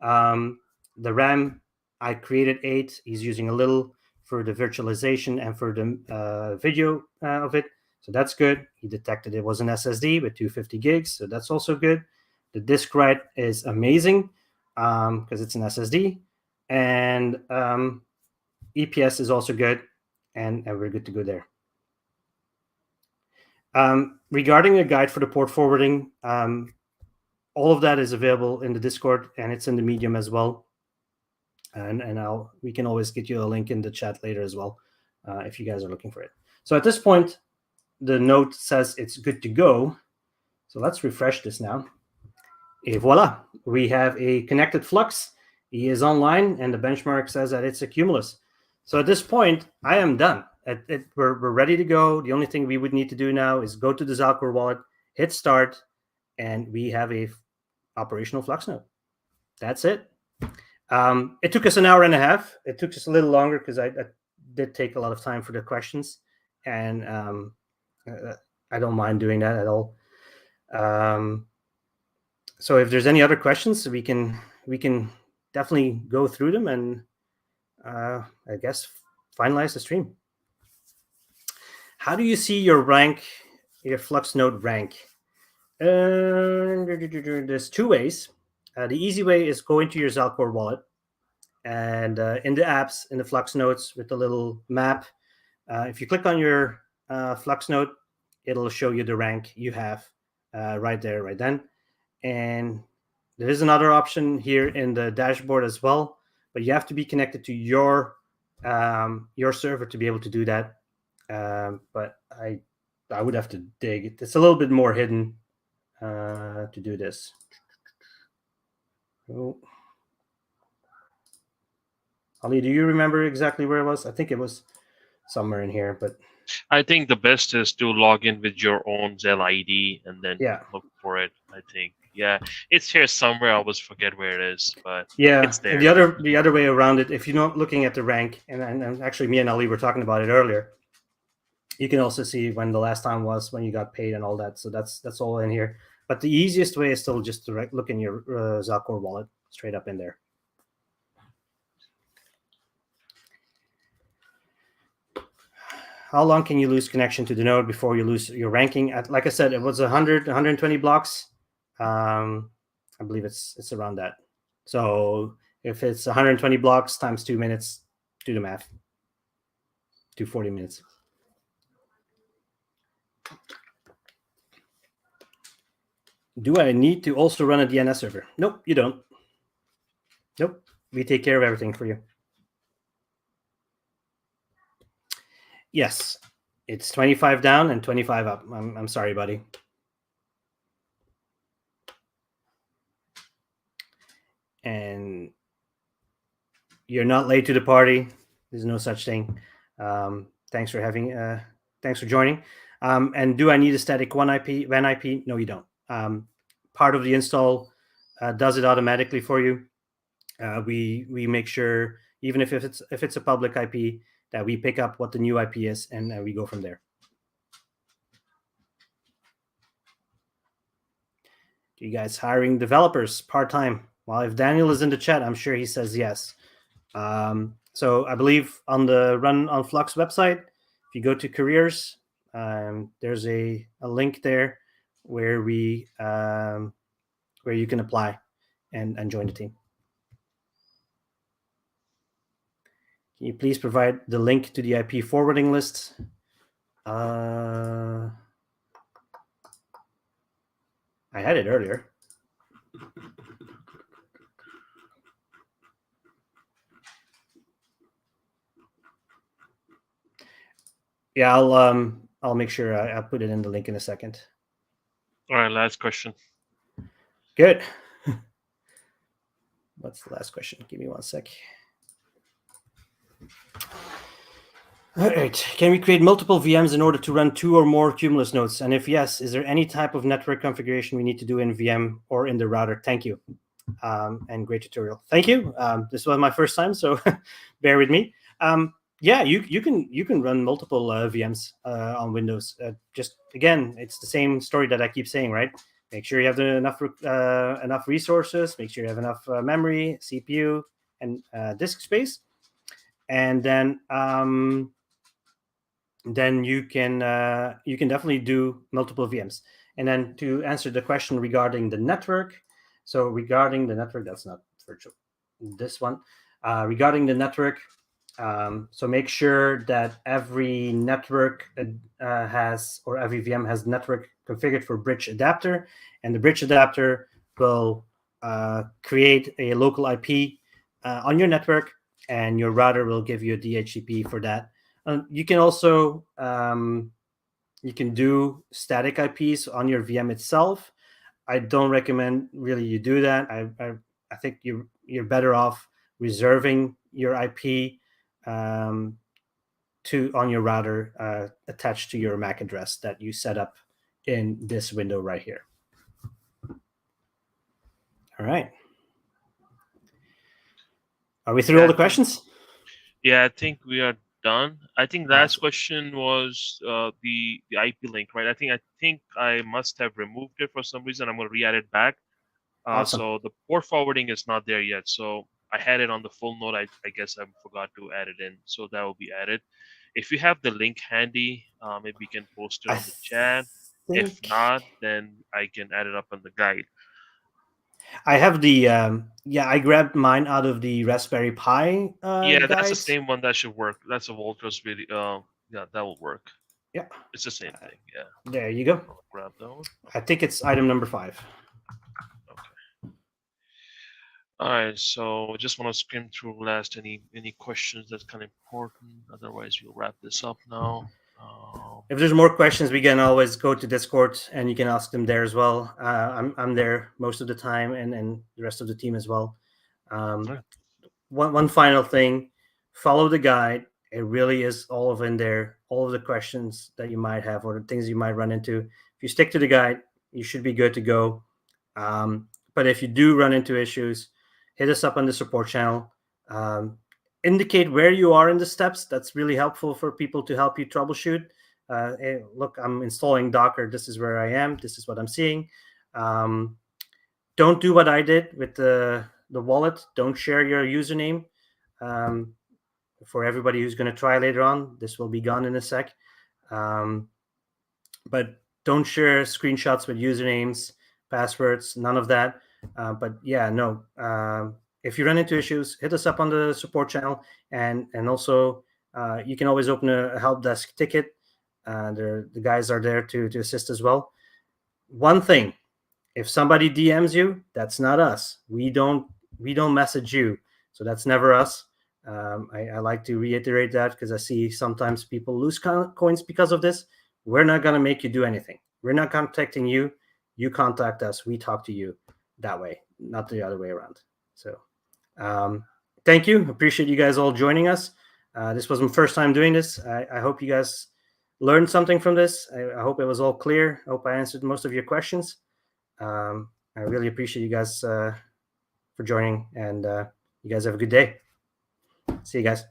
The RAM, I created 8. He's using a little for the virtualization and for the video of it, so that's good. He detected it was an SSD with 250 gigs, so that's also good. The disk write is amazing because it's an SSD. And EPS is also good, and we're good to go there. Regarding a guide for the port forwarding, all of that is available in the Discord, and it's in the Medium as well. And we can always get you a link in the chat later as well if you guys are looking for it. So at this point, the note says it's good to go. So let's refresh this now. Et voila, we have a connected Flux. He is online, and the benchmark says that it's a cumulus. So at this point, I am done. We're ready to go. The only thing we would need to do now is go to the Zalcore wallet, hit start, and we have a operational Flux node. That's it. It took us an hour and a half. It took us a little longer because I did take a lot of time for the questions, and I don't mind doing that at all. So if there's any other questions, we can definitely go through them and I guess finalize the stream. How do you see your rank, your Flux node rank? There's 2 ways. The easy way is go into your Zalcore wallet, and in the apps, in the Flux nodes with the little map, if you click on your Flux node, it'll show you the rank you have right there, right then. And there is another option here in the dashboard as well, but you have to be connected to your server to be able to do that. But I would have to dig. It's a little bit more hidden to do this. Oh. Ali, do you remember exactly where it was? I think it was somewhere in here, but I think the best is to log in with your own Zell ID and then look for it. I think, yeah, it's here somewhere. I always forget where it is, but yeah, it's there. And the other way around it, if you're not looking at the rank, and actually me and Ali were talking about it earlier, you can also see when the last time was, when you got paid and all that. So that's all in here. But the easiest way is still just to look in your Zalcore wallet, straight up in there. How long can you lose connection to the node before you lose your ranking? Like I said, it was 120 blocks. I believe it's around that. So if it's 120 blocks times 2 minutes, do the math. 240 minutes. Do I need to also run a DNS server? Nope, you don't. Nope, we take care of everything for you. Yes, it's 25 down and 25 up. I'm sorry, buddy. And you're not late to the party. There's no such thing. Thanks for joining. And do I need a static WAN IP? No, you don't. Part of the install does it automatically for you. We make sure, even if it's a public IP, that we pick up what the new IP is, and we go from there. You guys hiring developers part-time? Well, if Daniel is in the chat, I'm sure he says yes. So I believe on the Run on Flux website, if you go to careers, there's a link there where you can apply and join the team. Can you please provide the link to the IP forwarding list? I had it earlier. Yeah, I'll make sure I'll put it in the link in a second. All right, last question. Good. What's the last question? Give me 1 sec. All right. Can we create multiple VMs in order to run 2 or more Cumulus nodes? And if yes, is there any type of network configuration we need to do in VM or in the router? Thank you. And great tutorial. Thank you. This was my first time, so bear with me. Yeah, you can run multiple VMs on Windows. Just again, it's the same story that I keep saying, right? Make sure you have enough resources. Make sure you have enough memory, CPU, and disk space, and then you can definitely do multiple VMs. And then to answer the question regarding the network, so regarding the network, that's not virtual. This one, regarding the network, so make sure that every network has, or every VM has network configured for bridge adapter, and the bridge adapter will create a local IP on your network, and your router will give you a DHCP for that. You can also you can do static IPs on your VM itself. I don't recommend really you do that. I think you're better off reserving your IP on your router attached to your MAC address that you set up in this window right here. All right. Are we through all the questions? Yeah, I think we are done. I think last question was the IP link, right? I think I must have removed it for some reason. I'm going to re-add it back. Awesome. So the port forwarding is not there yet. So I had it on the full node. I guess I forgot to add it in. So that will be added. If you have the link handy, maybe you can post it on the chat. If not, then I can add it up on the guide. I have the I grabbed mine out of the Raspberry Pi. Yeah, that's the same one that should work. That's a Walter's video. Yeah, that will work. Yeah, it's the same thing. Yeah. There you go. I'll grab that one. I think it's item number 5. Okay. All right. So I just want to skim through last any questions that's kind of important. Otherwise, we'll wrap this up now. If there's more questions, we can always go to Discord and you can ask them there as well. I'm there most of the time, and the rest of the team as well. One final thing: follow the guide. It really is all of in there. All of the questions that you might have or the things you might run into. If you stick to the guide, you should be good to go. But if you do run into issues, hit us up on the support channel. Indicate where you are in the steps. That's really helpful for people to help you troubleshoot. Hey, look, I'm installing Docker. This is where I am. This is what I'm seeing. Don't do what I did with the wallet. Don't share your username. For everybody who's going to try later on, this will be gone in a sec. But don't share screenshots with usernames, passwords, none of that. But yeah, no. If you run into issues, hit us up on the support channel, and also you can always open a help desk ticket. The guys are there to assist as well. One thing: if somebody DMs you, that's not us. We don't message you, so that's never us. I like to reiterate that because I see sometimes people lose coins because of this. We're not going to make you do anything. We're not contacting you. You contact us. We talk to you that way, not the other way around. So thank you. Appreciate you guys all joining us. This was my first time doing this. I hope you guys learned something from this. I hope it was all clear. I hope I answered most of your questions. I really appreciate you guys for joining, and you guys have a good day. See you guys.